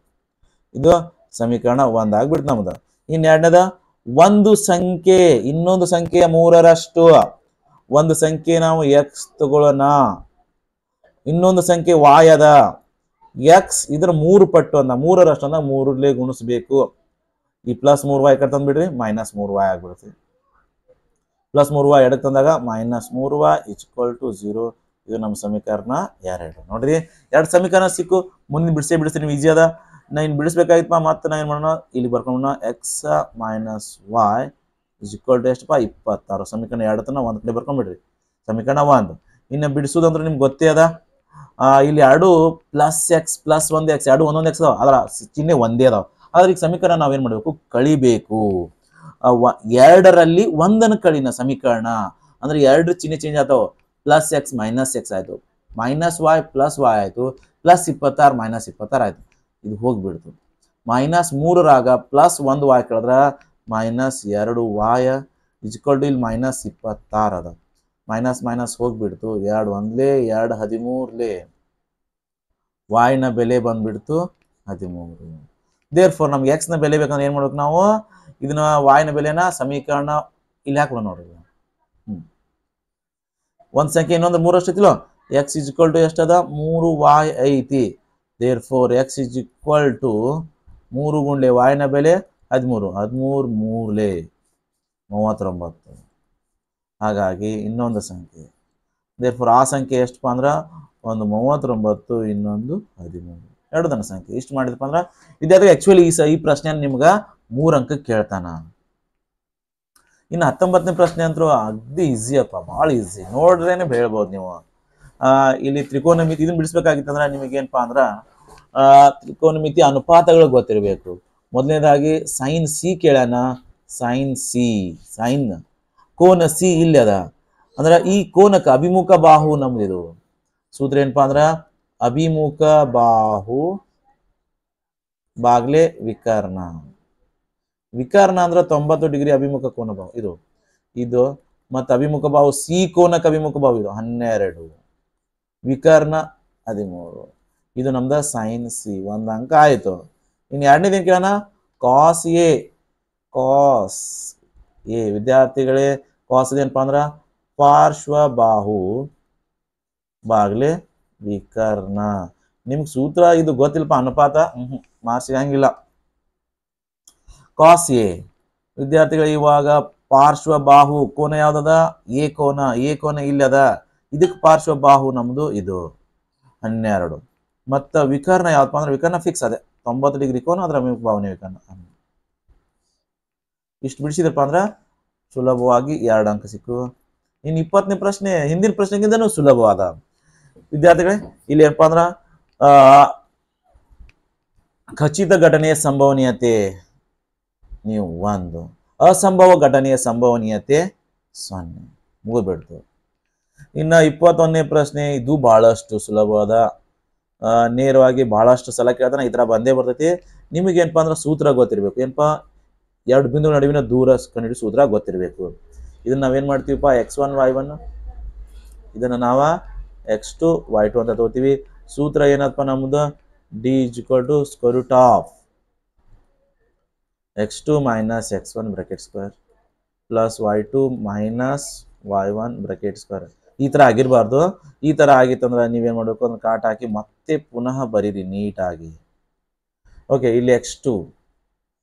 ಇದು ಸಮೀಕರಣ 1 ಆಗ್ಬಿಡ್ತು ನಮ್ದು. ಇನ್ನೆರಡನೇದ, ಒಂದು ಸಂಖ್ಯೆ ಇನ್ನೊಂದು ಸಂಖ್ಯೆಯ 3ರಷ್ಟು. ಒಂದು ಸಂಖ್ಯೆ ನಾವು ಎಕ್ಸ್ ತಗೊಳ್ಳೋಣ, ಇನ್ನೊಂದು ಸಂಖ್ಯೆ ವಾಯ್ ಅದ, ಎಕ್ಸ್ ಇದರ 3 ಪಟ್ಟು ಅಂದ, 3ರಷ್ಟು ಅಂದ 3 ಗುಣಿಸ್ಬೇಕು. ಈ ಪ್ಲಸ್ 3y ಕಡೆ ತಂದ್ಬಿಡ್ರಿ, ಮೈನಸ್ 3y ಆಗ್ಬಿಡ್ತೀವಿ. ಪ್ಲಸ್ 3y ಎಡಕ್ಕೆ ತಂದಾಗ ಮೈನಸ್ 3y = 0. ಇದು ನಮ್ಮ ಸಮೀಕರಣ 2. ನೋಡ್ರಿ, ಎರಡು ಸಮೀಕರಣ ಸಿಕ್ಕು. ಮುಂದೆ ಬಿಡಿಸಿ ನೀವು ಈಜಿ ಅದ. ನಾ ಇನ್ನು ಬಿಡಿಸ್ಬೇಕಾಗಿತ್ತಪ್ಪ, ಮತ್ತೆ ನಾ ಏನು ಮಾಡೋಣ, ಇಲ್ಲಿ ಬರ್ಕೊಳ್ಳೋಣ, ಎಕ್ಸ್ ಮೈನಸ್ ವಾಯ್ = ಎಷ್ಟಪ್ಪ 26. ಸಮೀಕರಣ 2 ತನ ಒಂದು ಕಡೆ ಬರ್ಕೊಂಡ್ಬಿಡ್ರಿ, ಸಮೀಕರಣ 1. ಇನ್ನು ಬಿಡಿಸೋದಂದ್ರೆ ನಿಮ್ಗೆ ಗೊತ್ತೇ ಅದ. ಇಲ್ಲಿ ಎರಡು ಪ್ಲಸ್ ಎಕ್ಸ್ ಪ್ಲಸ್ 1x ಎರಡು ಒಂದೊಂದು ಎಕ್ಸ್ ಅದಾವ, ಅದರ ಚಿಹ್ನೆ ಒಂದೇ ಅದಾವ. ಆದ್ರೆ ಈಗ ಸಮೀಕರಣ ನಾವೇನ್ ಮಾಡಬೇಕು, ಕಳಿಬೇಕು. 2ರಲ್ಲಿ 1 ಕಳಿನ ಸಮೀಕರಣ ಅಂದ್ರೆ 2 ಚಿಹ್ನೆ ಚೇಂಜ್ ಆತಾವ. ಪ್ಲಸ್ ಎಕ್ಸ್ ಮೈನಸ್ ಎಕ್ಸ್ ಆಯ್ತು, ಮೈನಸ್ ವಾಯ್ ಪ್ಲಸ್ ವಾಯ್ ಆಯ್ತು, ಪ್ಲಸ್ 26 ಮೈನಸ್ 26 ಆಯ್ತು. ಇದು ಹೋಗ್ಬಿಡ್ತು. ಮೈನಸ್ 3ರಾಗ ಪ್ಲಸ್ 1 ವಾಯ್ ಕಳೆದ್ರ ಮೈನಸ್ 2 ವಾಯ್ = ಇಲ್ಲಿ ಮೈನಸ್ 26 ಅದ. ಮೈನಸ್ ಮೈನಸ್ ಹೋಗ್ಬಿಡ್ತು, 2 1 2 13 ವಾಯ್ನ ಬೆಲೆ ಬಂದ್ಬಿಡ್ತು 13. ದೇರ್ಫೋರ್ ನಮ್ಗೆ ಎಕ್ಸ್ ನ ಬೆಲೆ ಬೇಕಂದ್ರೆ ಏನ್ ಮಾಡ್ಬೇಕು ನಾವು, ಇದನ್ನ ವಾಯ್ನ ಬೆಲೆನ ಸಮೀಕರಣ ಇಲ್ಲಿ ಹಾಕೋಣ ನೋಡ್ರಿ. ಒಂದ್ ಸಂಖ್ಯೆ ಇನ್ನೊಂದು 3ರಷ್ಟು ಐತಿಲೋ, ಎಕ್ಸ್ = ಎಷ್ಟದ 3y ಐತಿ. ದೇರ್ಫೋರ್ ಎಕ್ಸ್ = 3 ಗುಂಡ್ಲೆ ವಾಯ್ನ ಬೆಲೆ 13, 13 3 39. ಹಾಗಾಗಿ ಇನ್ನೊಂದು ಸಂಖ್ಯೆ, ದೇರ್ಫೋರ್ ಆ ಸಂಖ್ಯೆ ಎಷ್ಟಪ್ಪ ಅಂದ್ರೆ ಒಂದು 39, ಇನ್ನೊಂದು 13, ಎರಡು ಧನ ಸಂಖ್ಯೆ. ಇಷ್ಟು ಮಾಡಿದಪ್ಪ ಅಂದ್ರೆ ವಿದ್ಯಾರ್ಥಿ ಆಕ್ಚುಲಿ ಈ ಪ್ರಶ್ನೆ ನಿಮ್ಗೆ 3 ಅಂಕ ಕೇಳ್ತಾನ. ಇನ್ನು 19ನೇ ಪ್ರಶ್ನೆ ಅಂತೂ ಅಗ್ದಿ ಈಸಿ ಅಪ್ಪ, ಭಾಳ ಈಸಿ, ನೋಡ್ರೇನೆ ಹೇಳ್ಬೋದು ನೀವು. ಇಲ್ಲಿ ತ್ರಿಕೋನಮಿತಿ ಇದನ್ನ ಬಿಡಿಸ್ಬೇಕಾಗಿತ್ತಂದ್ರೆ ನಿಮಗೆ ಏನಪ್ಪಾ ಅಂದ್ರ ತ್ರಿಕೋನಮಿತಿ ಅನುಪಾತಗಳು ಗೊತ್ತಿರಬೇಕು. ಮೊದಲನೇದಾಗಿ ಸೈನ್ ಸಿ ಕೇಳ್ಯಾನ, ಸೈನ್ ಸಿ, ಸೈನ್ ಕೋನ ಸಿ ಇಲ್ಲಿ ಅದ ಅಂದ್ರೆ ಈ ಕೋನಕ್ಕೆ ಅಭಿಮುಖ ಬಾಹು ನಮ್ದಿದು ಸೂತ್ರ ಏನಪ್ಪಾ ಅಂದ್ರ ಅಭಿಮುಖ ಬಾಹು ಬಾಗ್ಲೆ ವಿಕರ್ಣ. ವಿಕರ್ಣ ಅಂದ್ರೆ 90 ಡಿಗ್ರಿ ಅಭಿಮುಖ ಕೋನ ಬಾಹು ಇದು ಇದು ಮತ್ತು ಅಭಿಮುಖ ಬಾಹು ಸಿ ಕೋನಕ್ಕೆ ಅಭಿಮುಖ ಬಾಹು ಇದು 12, ವಿಕರ್ಣ 13. ಇದು ನಮ್ದ ಸೈನ್ ಸಿ, 1 ಅಂಕ ಆಯ್ತು. ಇನ್ನು ಎರಡನೇದೇನು ಕೇಳೋಣ, ಕಾಸ್ ಎ. ಕಾಸ್ ಎ ವಿದ್ಯಾರ್ಥಿಗಳೇ, ಕಾಸ್ ಏನಪ್ಪಾ ಅಂದ್ರ ಪಾರ್ಶ್ವ ಬಾಹು ಬಾಗ್ಲೆ ವಿಕರ್ಣ. ನಿಮ್ಗೆ ಸೂತ್ರ ಇದು ಗೊತ್ತಿಲ್ಲಪ್ಪ, ಅನುಪಾತ ಮಾರ್ಕ್ಸ್ ಸಿಗಂಗಿಲ್ಲ. ಕಾಸ್ ಎ ವಿದ್ಯಾರ್ಥಿಗಳು, ಇವಾಗ ಪಾರ್ಶ್ವ ಬಾಹು ಕೋನ ಯಾವ್ದದ, ಎ ಕೋನ. ಎ ಕೋನ ಇಲ್ಲಿ ಅದ, ಇದಕ್ಕೆ ಪಾರ್ಶ್ವ ಬಾಹು ನಮ್ದು ಇದು 12. ಮತ್ತ ವಿಕರ್ಣ ಯಾವಪ್ಪ ಅಂದ್ರೆ ವಿಕರ್ಣ ಫಿಕ್ಸ್ ಅದೇ 90 ಡಿಗ್ರಿ ಕೋನ, ಅದ್ರ ಅಭಿಮುಖ ಬಾಹುನೇ ವಿಕರ್ಣ. ಇಷ್ಟು ಬಿಡಿಸಿದಪ್ಪ ಅಂದ್ರ ಸುಲಭವಾಗಿ 2 ಅಂಕ ಸಿಕ್ಕು. ಇನ್ನು 20ನೇ ಪ್ರಶ್ನೆ ಹಿಂದಿನ ಪ್ರಶ್ನೆಗಿಂತನೂ ಸುಲಭವಾದ ವಿದ್ಯಾರ್ಥಿಗಳೇ. ಇಲ್ಲಿ ಏನಪ್ಪಾ ಅಂದ್ರ ಖಚಿತ ಘಟನೆಯ ಸಂಭವನೀಯತೆ ನೀವು 1, ಅಸಂಭವ ಘಟನೆಯ ಸಂಭವನೀಯತೆ 0. ಮುಗಿದ್ಬಿಡ್ತು. ಇನ್ನು 21ನೇ ಪ್ರಶ್ನೆ ಇದು ಬಹಳಷ್ಟು ಸುಲಭವಾದ, ನೇರವಾಗಿ ಬಹಳಷ್ಟು ಸಲ ಕೇಳ್ತಾನೆ, ಈ ತರ ಬಂದೇ ಬರ್ತೈತಿ. ನಿಮಗೇನಪ್ಪಾ ಅಂದ್ರೆ ಸೂತ್ರ ಗೊತ್ತಿರ್ಬೇಕು. ಏನಪ್ಪಾ, 2 ಬಿಂದು ನಡುವಿನ ದೂರ ಕಂಡುಹಿಡಿಯೋ ಸೂತ್ರ ಗೊತ್ತಿರಬೇಕು. ಇದನ್ನ ನಾವೇನ್ ಮಾಡ್ತೀವಪ್ಪ, x1 y1 ಇದನ್ನ ನಾವ x2 y2 ಅಂತ ತಗೋತೀವಿ. ಸೂತ್ರ ಏನಪ್ಪ ನಮ್ದು, d = x2 - x1 bracket square plus y2 - y1 bracket square. ಈ ತರ ಆಗಿರಬಾರ್ದು. ಈ ತರ ಆಗಿತ್ತಂದ್ರೆ ನೀವೇನ್ ಮಾಡ್ಬೇಕು, ಅದನ್ನ ಕಾಟ್ ಹಾಕಿ ಮತ್ತೆ ಪುನಃ ಬರೀರಿ ನೀಟಾಗಿ. ಓಕೆ, ಇಲ್ಲಿ x2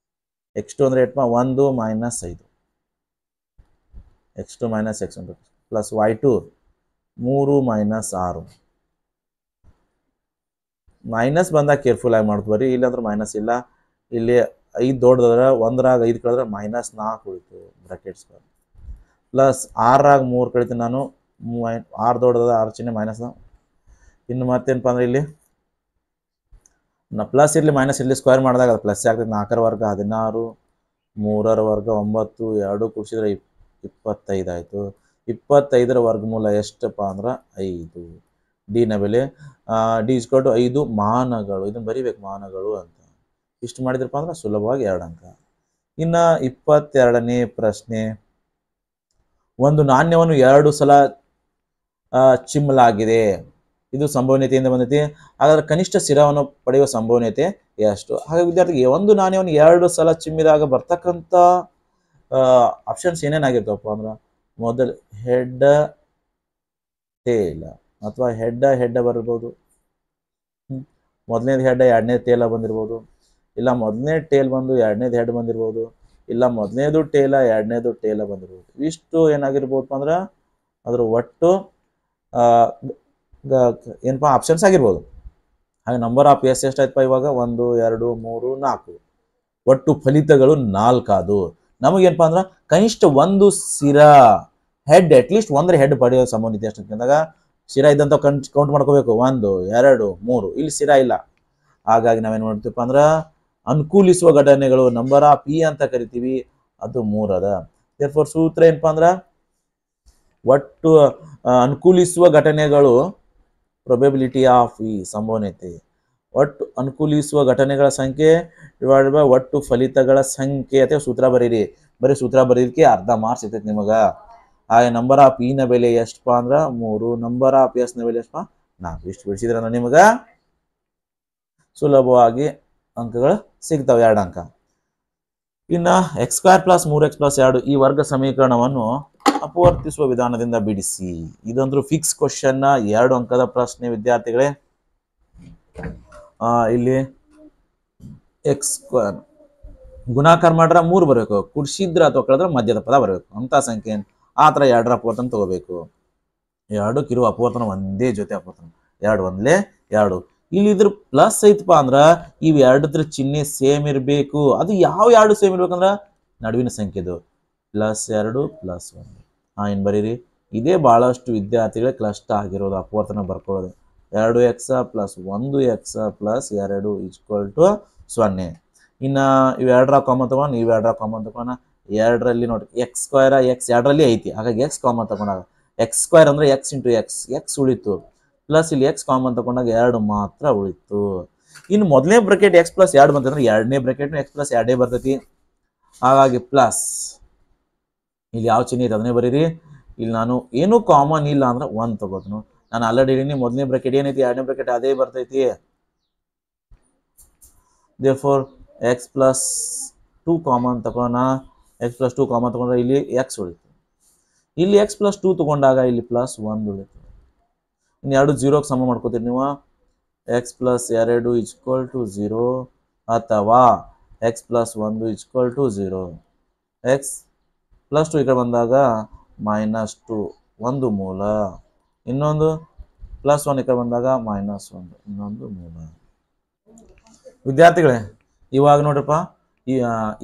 ಅಂದ್ರೆ 1 - 5 x2 - x1 plus y2 3 - 6. Minus ಬಂದಾಗ ಕೇರ್ಫುಲ್ ಆಗಿ ಮಾಡ್ತು ಬರ್ರಿ, ಇಲ್ಲಾಂದ್ರೆ ಮೈನಸ್ ಇಲ್ಲ. ಇಲ್ಲಿ 5 ದೊಡ್ಡದ್ರ 1ರಾಗ 5 ಕಳೆದ್ರೆ -4 ಉಳಿತು ಬ್ರಾಕೆಟ್ ಸ್ಕ್ವೇರ್ ಪ್ಲಸ್ 6ರಾಗ 3 ಕಳಿತೀನಿ ನಾನು, 6 ದೊಡ್ಡದ 6 ಚಿಹ್ನೆ ಮೈನಸ್. ಇನ್ನು ಮತ್ತೇನಪ್ಪ ಅಂದ್ರೆ ಇಲ್ಲಿ ಪ್ಲಸ್ ಇರಲಿ ಮೈನಸ್ ಇರಲಿ ಸ್ಕ್ವೇರ್ ಮಾಡಿದಾಗ ಅದು ಪ್ಲಸ್ ಆಗ್ತದೆ. 4ರ ವರ್ಗ 16, 3ರ ವರ್ಗ 9, 2 ಕೂಡಿಸಿದ್ರೆ 25 ಆಯಿತು. 25ರ ವರ್ಗಮೂಲ ಎಷ್ಟಪ್ಪ ಅಂದ್ರೆ 5. ಡಿನ ಬೆಲೆ ಡಿ ಇಸ್ಕ್ವಲ್ ಟು 5 ಮಾನಗಳು, ಇದನ್ನು ಬರಿಬೇಕು ಮಾನಗಳು ಅಂತ. ಇಷ್ಟು ಮಾಡಿದ್ರಪ್ಪ ಅಂದ್ರೆ ಸುಲಭವಾಗಿ 2 ಅಂಕ. ಇನ್ನು 22ನೇ ಪ್ರಶ್ನೆ, ಒಂದು ನಾಣ್ಯವನ್ನು 2 ಸಲ ಚಿಮ್ಮಲಾಗಿದೆ, ಇದು ಸಂಭವನೀಯತೆಯಿಂದ ಬಂದೈತಿ. ಹಾಗಾದ್ರೆ ಕನಿಷ್ಠ ಸ್ಥಿರವನ್ನು ಪಡೆಯುವ ಸಂಭವನೀಯತೆ ಎಷ್ಟು? ಹಾಗೆ ವಿದ್ಯಾರ್ಥಿಗೆ ಒಂದು ನಾಣ್ಯವನ್ನು 2 ಸಲ ಚಿಮ್ಮಿದಾಗ ಬರ್ತಕ್ಕಂಥ ಆಪ್ಷನ್ಸ್ ಏನೇನಾಗಿರ್ತವಪ್ಪ ಅಂದ್ರೆ, ಮೊದಲು ಹೆಡ್ ಟೇಲ್ ಅಥವಾ ಹೆಡ್ ಬರ್ಬೋದು. ಮೊದಲನೇದು ಹೆಡ್ ಎರಡನೇದು ಟೇಲ ಬಂದಿರ್ಬೋದು, ಇಲ್ಲ ಮೊದಲನೇ ಟೇಲ್ ಬಂದು ಎರಡನೇದು ಹೆಡ್ ಬಂದಿರ್ಬೋದು, ಇಲ್ಲ ಮೊದಲನೇದು ಟೇಲ ಎರಡನೇದು ಟೇಲ ಬಂದಿರ್ಬೋದು. ಇಷ್ಟು ಏನಾಗಿರ್ಬೋದು ಅಂದ್ರೆ ಅದ್ರ ಒಟ್ಟು ಏನಪ್ಪ ಆಪ್ಷನ್ಸ್ ಆಗಿರ್ಬೋದು. ಹಾಗೆ ನಂಬರ್ ಆಫ್ ಎಸ್ ಎಷ್ಟಾಯ್ತಪ್ಪ ಇವಾಗ? 1 2 3 4, ಒಟ್ಟು ಫಲಿತಗಳು 4 ಆದವು. ನಮಗೇನಪ್ಪ ಅಂದ್ರೆ ಕನಿಷ್ಠ ಒಂದು ಸ್ಥಿರ ಹೆಡ್, ಅಟ್ಲೀಸ್ಟ್ ಒಂದರ ಹೆಡ್ ಪಡೆಯೋ ಸಂಬಂಧಿತ ಎಷ್ಟು ಅಂದಾಗ ಸ್ಥಿರ ಇದ್ದಂತ ಕೌಂಟ್ ಮಾಡ್ಕೋಬೇಕು. 1 2 3, ಇಲ್ಲಿ ಸ್ಥಿರ ಇಲ್ಲ. ಹಾಗಾಗಿ ನಾವೇನು ಮಾಡ್ತೀವಪ್ಪ ಅಂದ್ರೆ ಅನುಕೂಲಿಸುವ ಘಟನೆಗಳು ನಂಬರ್ ಆಫ್ ಪಿ ಅಂತ ಕರಿತೀವಿ, ಅದು 3 ಅದ. ದೇರ್ಫೋರ್ ಸೂತ್ರ ಏನಪ್ಪ ಅಂದ್ರೆ ಒಟ್ಟು ಅನುಕೂಲಿಸುವ ಘಟನೆಗಳು ಪ್ರೊಬೆಬಿಲಿಟಿ ಆಫ್ ಇ, ಸಂಭವನೀಯತೆ, ಒಟ್ಟು ಅನುಕೂಲಿಸುವ ಘಟನೆಗಳ ಸಂಖ್ಯೆ ಡಿವೈಡೆಡ್ ಬೈ ಒಟ್ಟು ಫಲಿತಗಳ ಸಂಖ್ಯೆ ಅಂತ ಸೂತ್ರ ಬರೀರಿ. ಬರೀ ಸೂತ್ರ ಬರೀದಕ್ಕೆ ಅರ್ಧ ಮಾರ್ಕ್ಸ್ ಇರ್ತೈತಿ ನಿಮಗ. ಹಾಗೆ ನಂಬರ್ ಆಫ್ ಇ ನ ಬೆಲೆ ಎಷ್ಟಪ್ಪ ಅಂದ್ರೆ 3, ನಂಬರ್ ಆಫ್ ಎಸ್ ನ ಬೆಲೆ ಎಷ್ಟಪ್ಪ 4. ಇಷ್ಟು ಬಿಡಿಸಿದ್ರೆ ನಿಮಗ ಸುಲಭವಾಗಿ ಅಂಕಗಳು ಸಿಗ್ತಾವೆ, 2 ಅಂಕ. ಇನ್ನು x² + 3x + 2 ಈ ವರ್ಗ ಸಮೀಕರಣವನ್ನು ಅಪವರ್ತಿಸುವ ವಿಧಾನದಿಂದ ಬಿಡಿಸಿ. ಇದಂದ್ರೂ ಫಿಕ್ಸ್ ಕ್ವಶನ್, 2 ಅಂಕದ ಪ್ರಶ್ನೆ ವಿದ್ಯಾರ್ಥಿಗಳೇ. ಇಲ್ಲಿ x² ಗುಣಾಕಾರ ಮಾಡ್ರೆ 3 ಬರಬೇಕು, ಕುಡ್ಸಿದ್ರ ಅಥವಾ ಕಳೆದ್ರೆ ಮಧ್ಯದ ಪದ ಬರಬೇಕು ಅಂತ ಸಂಖ್ಯೆ. ಆ ಥರ 2ರ ಅಪವರ್ತನ ತಗೋಬೇಕು. 2 ಕಿರುವ ಅಪವರ್ತನ ಒಂದೇ ಜೊತೆ ಅಪವರ್ತನ, 2 ಒಂದ್ಲೆ 2. ಇಲ್ಲಿ ಇದ್ರ ಪ್ಲಸ್ ಐತಪ್ಪ ಅಂದ್ರ ಇವ್ 2ರ ಚಿಹ್ನೆ ಸೇಮ್ ಇರಬೇಕು. ಅದು ಯಾವ 2 ಸೇಮ್ ಇರ್ಬೇಕಂದ್ರ ನಡುವಿನ ಸಂಖ್ಯೆದು +2 +1. ಏನು ಬರೀರಿ, ಇದೇ ಬಹಳಷ್ಟು ವಿದ್ಯಾರ್ಥಿಗಳಿಗೆ ಕಷ್ಟ ಆಗಿರೋದು ಅಪವರ್ತನ ಬರ್ಕೊಳ್ಳೋದು. 2x + 1x + 2 = 0. ಇನ್ನು ಇವ್ 2ರ ಕಾಮನ್ ತಗೊಂಡು ನೀವು 2ರ ಕಾಮನ್ ತಗೊಂಡ 2ರಲ್ಲಿ ನೋಡಿ x² x 2ರಲ್ಲಿ ಐತಿ, ಹಾಗಾಗಿ x ಕಾಮನ್ ತಗೊಂಡಾಗ x² ಅಂದ್ರೆ x × x ಉಳಿತು, ಪ್ಲಸ್ ಇಲ್ಲಿ x ಕಾಮನ್ ತಗೊಂಡಾಗ 2 ಮಾತ್ರ ಉಳಿತು. ಇನ್ನು ಮೊದಲನೇ ಬ್ರಾಕೆಟ್ x + 2 ಬಂತಂದ್ರೆ ಎರಡನೇ ಬ್ರಾಕೆಟ್ x + 2 ಬರ್ತೈತಿ. ಹಾಗಾಗಿ ಪ್ಲಸ್ ಇಲ್ಲಿ ಯಾವ ಚಿಹ್ನೆ ಐತೆ ಅದನ್ನೇ ಬರೀರಿ. ಇಲ್ಲಿ ನಾನು ಏನು ಕಾಮನ್ ಇಲ್ಲ ಅಂದ್ರೆ 1 ತಗೋತೀನಿ. ನಾನು ಆಲ್ರೆಡಿ ಹೇಳಿನಿ ಮೊದಲನೇ ಬ್ರಾಕೆಟ್ ಏನೈತಿ ಎರಡನೇ ಬ್ರಾಕೆಟ್ ಅದೇ ಬರ್ತೈತಿ. ದೇರ್ಫೋರ್ x + 2 ಕಾಮನ್ ತಗೋಣ, x + 2 ಕಾಮನ್ ತಗೊಂಡ್ರೆ ಇಲ್ಲಿ x ಉಳಿತು. ಇಲ್ಲಿ x + 2 ತಗೊಂಡಾಗ ಇಲ್ಲಿ +1 ಉಳಿತು. ಇನ್ನು 2 0ಗೆ ಸಮ ಮಾಡ್ಕೋತೀರಿ ನೀವು. x + 2 = 0 ಅಥವಾ x + 1 = 0. x + 2 ಈ ಕಡೆ ಬಂದಾಗ -2 ಒಂದು ಮೂಲ, ಇನ್ನೊಂದು +1 ಈ ಕಡೆ ಬಂದಾಗ -1 ಇನ್ನೊಂದು ಮೂಲ. ವಿದ್ಯಾರ್ಥಿಗಳೇ ಇವಾಗ ನೋಡ್ರಪ್ಪ,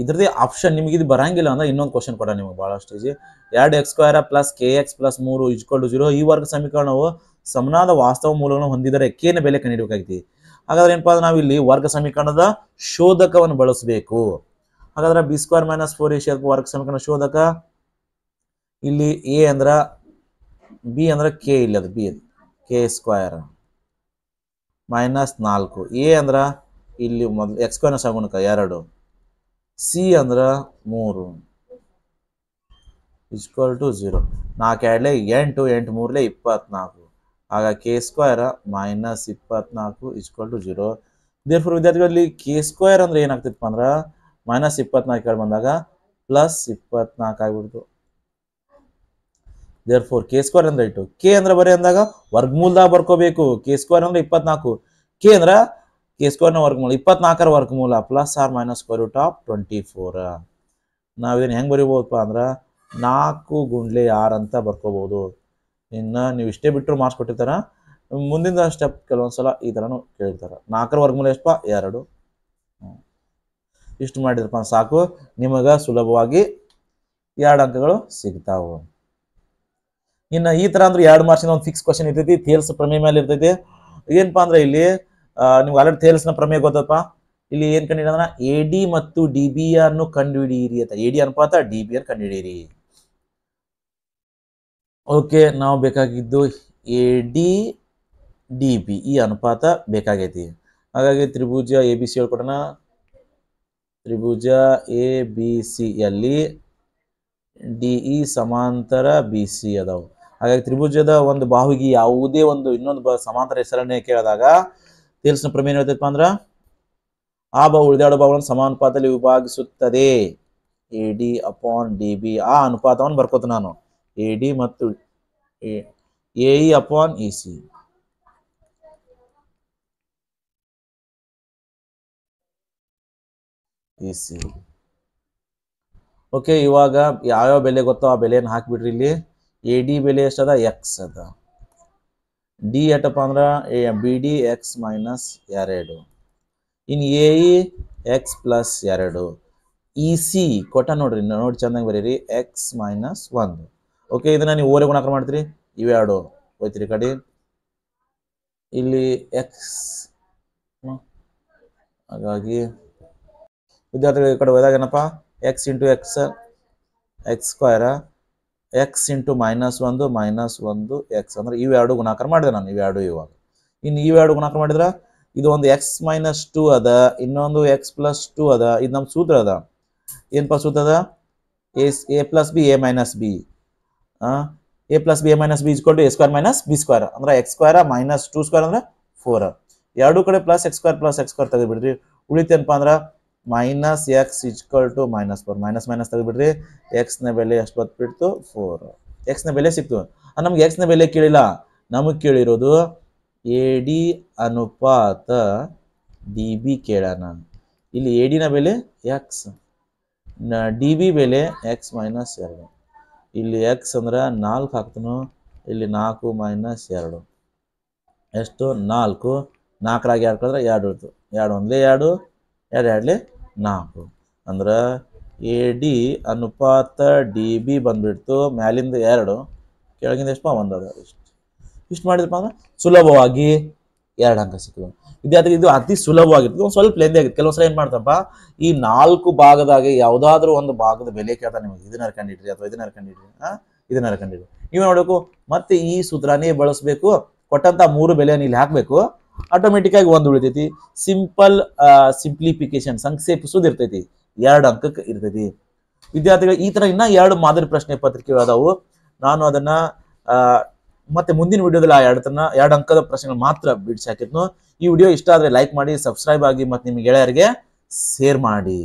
ಇದ್ರದೇ ಆಪ್ಷನ್ ನಿಮ್ಗೆ ಇದು ಬರಂಗಿಲ್ಲ ಅಂದ್ರೆ ಇನ್ನೊಂದು ಕ್ವಶನ್ ಕೊಡ ನಿಮಗೆ ಬಹಳಷ್ಟು ಈಜಿ. 2x² + kx + 3 = 0 ಈ ವರ್ಗ ಸಮೀಕರಣವು ಸಮನಾದ ವಾಸ್ತವ ಮೂಲಗಳನ್ನು ಹೊಂದಿದರೆ k ನ ಬೆಲೆ ಕಂಡುಹಿಡಿಯಬೇಕಾಗಿದೆ. ಹಾಗಾದ್ರೆ ಏನಪ್ಪಾ ಅಂದ್ರೆ ನಾವು ಇಲ್ಲಿ ವರ್ಗ ಸಮೀಕರಣದ ಶೋಧಕವನ್ನು ಬಳಸಬೇಕು. ಹಾಗಾದ್ರೆ b² - 4ac ವರ್ಗ ಸಮೀಕರಣ ಶೋಧಕ, ಇಲ್ಲಿ a ಅಂದ್ರ b ಅಂದ್ರ k, ಇಲ್ಲಿ ಅದು b k² -4, a ಅಂದ್ರ ಇಲ್ಲಿ ಮೊದಲು x² ನ ಸಗುಣಕ 2, c ಅಂದ್ರ 3 = 0. 4 2 8, 8 3 24. ಆಗ k² - 24 = 0. ದೇರ್ಫೋರ್ ವಿದ್ಯಾರ್ಥಿಗಳಲ್ಲಿ k² ಅಂದ್ರೆ ಏನಾಗ್ತಿತ್ತಪ್ಪ ಅಂದ್ರೆ -24 ಕಡೆ ಬಂದಾಗ +24 ಆಗಿಬಿಡ್ತು. ದೇರ್ಫೋರ್ k² ಅಂದ್ರೆ ಇಟ್ಟು k ಅಂದ್ರೆ ಬರೀ ಅಂದಾಗ ವರ್ಗಮೂಲದಾಗ ಬರ್ಕೋಬೇಕು. k² ಅಂದ್ರೆ 24, k ಅಂದ್ರೆ k² ನ ವರ್ಗಮೂಲ 24ರ ವರ್ಗಮೂಲ ±√24. ನಾವೇನು ಹೆಂಗೆ ಬರೀಬಹುದಪ್ಪ ಅಂದ್ರೆ 4 × 6 ಅಂತ ಬರ್ಕೋಬಹುದು. ಇನ್ನು ನೀವು ಇಷ್ಟೇ ಬಿಟ್ಟರು ಮಾರ್ಕ್ಸ್ ಕೊಟ್ಟಿರ್ತಾರ. ಮುಂದಿನ ಸ್ಟೆಪ್ ಕೆಲವೊಂದ್ಸಲ ಈ ಥರನೂ ಕೇಳಿರ್ತಾರೆ. 4ರ ವರ್ಗಮೂಲ ಎಷ್ಟಪ್ಪ 2. ಇಷ್ಟು ಮಾಡಿದ್ರಪ್ಪ ಸಾಕು, ನಿಮಗೆ ಸುಲಭವಾಗಿ 2 ಅಂಕಗಳು ಸಿಗ್ತಾವೆ. ಇನ್ನು ಈ ಥರ ಅಂದ್ರೆ 2 ಮಾರ್ಕ್ಸಿನ ಒಂದು ಫಿಕ್ಸ್ ಕ್ವಶನ್ ಇರ್ತೈತಿ, ಥೇಲ್ಸ್ ಪ್ರಮೇಯ ಮೇಲೆ ಇರ್ತೈತಿ. ಏನಪ್ಪಾ ಅಂದ್ರೆ ಇಲ್ಲಿ ನಿಮ್ಗೆ ಆಲ್ರೆಡಿ ಥೇಲ್ಸ್ನ ಪ್ರಮೇಯ ಗೊತ್ತಪ್ಪ. ಇಲ್ಲಿ ಏನು ಕಂಡುಹಿಡಿಯೋಣ, AD ಮತ್ತು DB ಅನ್ನು ಕಂಡುಹಿಡಿಯಿರಿ ಅಂತ. AD ಅನುಪಾತ DB ಅನ್ನು ಕಂಡುಹಿಡಿಯಿರಿ. ಓಕೆ, ನಾವು ಬೇಕಾಗಿದ್ದು AD ಡಿ ಬಿ ಈ ಅನುಪಾತ ಬೇಕಾಗೈತಿ. ಹಾಗಾಗಿ ತ್ರಿಭುಜ ಎ ಬಿ ಸಿ ಹೇಳ್ಕೊಡೋಣ. ತ್ರಿಭುಜ ಎ ಬಿ ಸಿ ಯಲ್ಲಿ ಡಿ ಇ ಸಮಾಂತರ ಬಿ ಸಿ ಅದಾವು. ಹಾಗಾಗಿ ತ್ರಿಭುಜದ ಒಂದು ಬಾಹುವಿಗೆ ಯಾವುದೇ ಒಂದು ಇನ್ನೊಂದು ಸಮಾಂತರ ಹೆಸರನ್ನೇ ಕೇಳಿದಾಗ ತೇಲ್ಸ್ನ ಪ್ರಮೇಯ ಹೇಳ್ತೈತಪ್ಪ ಅಂದ್ರ ಆ ಬಾಹು ಉಳಿದಾಡು ಬಾಹುಗಳನ್ನು ಸಮಾನುಪಾತದಲ್ಲಿ ವಿಭಾಗಿಸುತ್ತದೆ. A D upon D B ಆ ಅನುಪಾತವನ್ನು ಬರ್ಕೋತ ನಾನು ಎ ಡಿ ಮತ್ತು A E upon E C. Okay, ಇವಾಗ ಯಾವ್ಯಾವ ಬೆಲೆ ಗೊತ್ತೋ ಆ ಬೆಲೆಯನ್ನು ಹಾಕ್ಬಿಡ್ರಿ. ಇಲ್ಲಿ ಎ ಡಿ ಬೆಲೆ ಎಷ್ಟದ ಎಕ್ಸ್ ಅದ, ಡಿ ಎಟಪ್ಪ ಅಂದ್ರ B D X minus 2, in a E X plus 2, E C ಕೊಟ್ಟ ನೋಡ್ರಿ, ನೋಡಿ ಚೆನ್ನಾಗಿ ಬರೀರಿ ಎಕ್ಸ್ ಮೈನಸ್ 1. ಓಕೆ, ಇದನ್ನ ನೀವು ಓರೆ ಗುಣಾಕಾರ ಮಾಡ್ತೀರಿ, ಇವೆರಡು ಹೋಯ್ತಿರಿ ಕಡೆ. ಇಲ್ಲಿ ಎಕ್ಸ್, ಹಾಗಾಗಿ ವಿದ್ಯಾರ್ಥಿಗಳು ಈ ಕಡೆ ಹೋದಾಗ ಏನಪ್ಪ X into X X square, X into -1 -1 X ಅಂದ್ರೆ ಇವೆರಡು ಗುಣಾಕಾರ ಮಾಡಿದೆ ನಾನು, ಇವೆರಡು. ಇವಾಗ ಇನ್ನು ಇವೆರಡು ಗುಣಾಕಾರ ಮಾಡಿದ್ರೆ ಇದು ಒಂದು ಎಕ್ಸ್ ಮೈನಸ್ 2 ಅದ, ಇನ್ನೊಂದು ಎಕ್ಸ್ ಪ್ಲಸ್ 2 ಅದ. ಇದು ನಮ್ಮ ಸೂತ್ರ ಅದ, ಏನಪ್ಪ ಸೂತ್ರ ಅದ? A plus B A minus B, A plus B A minus B is equal to A square minus B square ಅಂದ್ರೆ ಎಕ್ಸ್ ಸ್ಕ್ವೇರ್ ಮೈನಸ್ 2 ಸ್ಕ್ವೇರ್ ಅಂದ್ರೆ 4. ಎರಡು ಕಡೆ ಪ್ಲಸ್ ಎಕ್ಸ್ ಸ್ಕ್ವೇರ್ ತೆಗೆದ್ಬಿಡ್ರಿ. ಉಳಿತೇನಪ್ಪ ಅಂದ್ರೆ minus x is equal to -4, minus minus ತೆಗೆದ್ಬಿಡ್ರಿ. X ನ ಬೆಲೆ ಎಷ್ಟು ಬಂದ್ಬಿಡ್ತು? 4. ಎಕ್ಸ್ ನ ಬೆಲೆ ಸಿಕ್ತು. ನಮ್ಗೆ ಎಕ್ಸ್ ನ ಬೆಲೆ ಕೇಳಿಲ್ಲ, ನಮಗೆ ಕೇಳಿರೋದು ಎ ಡಿ ಅನುಪಾತ ಡಿ ಬಿ ಕೇಳೋಣ. ಇಲ್ಲಿ ಎ ಡಿ ನ ಬೆಲೆ ಎಕ್ಸ್, ಡಿ ಬಿ ಬೆಲೆ ಎಕ್ಸ್ ಮೈನಸ್ 2. ಇಲ್ಲಿ ಎಕ್ಸ್ ಅಂದ್ರೆ 4 ಹಾಕ್ತನು, ಇಲ್ಲಿ 4 ಮೈನಸ್ 2 ಎಷ್ಟು? 4. 4ರಾಗ 2 ಕಳೆದ್ರೆ 2 ಉಳಿತು. 2 ಒಂದ್ಲೇ 2, 2 2ಲೆ 4 ಅಂದ್ರೆ ಎ ಡಿ ಅನುಪಾತ ಡಿ ಬಿ ಬಂದ್ಬಿಡ್ತು. ಮ್ಯಾಲಿಂದ 2, ಕೆಳಗಿಂದ ಎಷ್ಟು? 1 ಅದ. ಇಷ್ಟು ಮಾಡಿದ್ರಪ್ಪ ಅಂದ್ರೆ ಸುಲಭವಾಗಿ 2 ಅಂಕ ಸಿಕ್ಕಿದ್ವು. ವಿದ್ಯಾರ್ಥಿಗಳು ಇದು ಅತಿ ಸುಲಭವಾಗಿರ್ತದೆ, ಒಂದು ಸ್ವಲ್ಪ ಲೆಂದಿ ಆಗಿತ್ತು. ಕೆಲವೊಂದ್ಸಲ ಏನು ಮಾಡ್ತಪ್ಪ, ಈ 4 ಭಾಗದಾಗೆ ಯಾವುದಾದ್ರೂ ಒಂದು ಭಾಗದ ಬೆಲೆ ಕೇಳ್ತಾ ನಿಮಗೆ, ಇದನ್ನ ಕಂಡಿಡ್ರಿ ಅಥವಾ ಇದನ್ನ ಕಂಡಿಡ್ರಿ, ಇದನ್ನ ಕಂಡಿಡ್ರಿ. ನೀವು ನೋಡಬೇಕು ಮತ್ತೆ ಈ ಸೂತ್ರನೇ ಬಳಸಬೇಕು. ಕೊಟ್ಟಂತ 3 ಬೆಲೆಯನ್ನು ಇಲ್ಲಿ ಹಾಕಬೇಕು, ಆಟೋಮೆಟಿಕ್ ಆಗಿ 1 ಉಳಿತೈತಿ. ಸಿಂಪಲ್ ಸಿಂಪ್ಲಿಫಿಕೇಶನ್ ಸಂಕ್ಷೇಪಿಸೋದು ಇರ್ತೈತಿ, 2 ಅಂಕಕ್ಕೆ ಇರ್ತೈತಿ. ವಿದ್ಯಾರ್ಥಿಗಳು ಈ ತರ ಇನ್ನ 2 ಮಾದರಿ ಪ್ರಶ್ನೆ ಪತ್ರಿಕೆ ಅದಾವು. ನಾನು ಅದನ್ನ ಮತ್ತೆ ಮುಂದಿನ ವಿಡಿಯೋದಲ್ಲಿ ಆ 2 ಅಂಕದ ಪ್ರಶ್ನೆಗಳು ಮಾತ್ರ ಬಿಡಿಸಿ ಹಾಕಿದ್ನು. ಈ ವಿಡಿಯೋ ಇಷ್ಟ ಆದ್ರೆ ಲೈಕ್ ಮಾಡಿ, ಸಬ್ಸ್ಕ್ರೈಬ್ ಆಗಿ, ಮತ್ತೆ ನಿಮ್ಮ ಗೆಳೆಯರಿಗೆ ಶೇರ್ ಮಾಡಿ.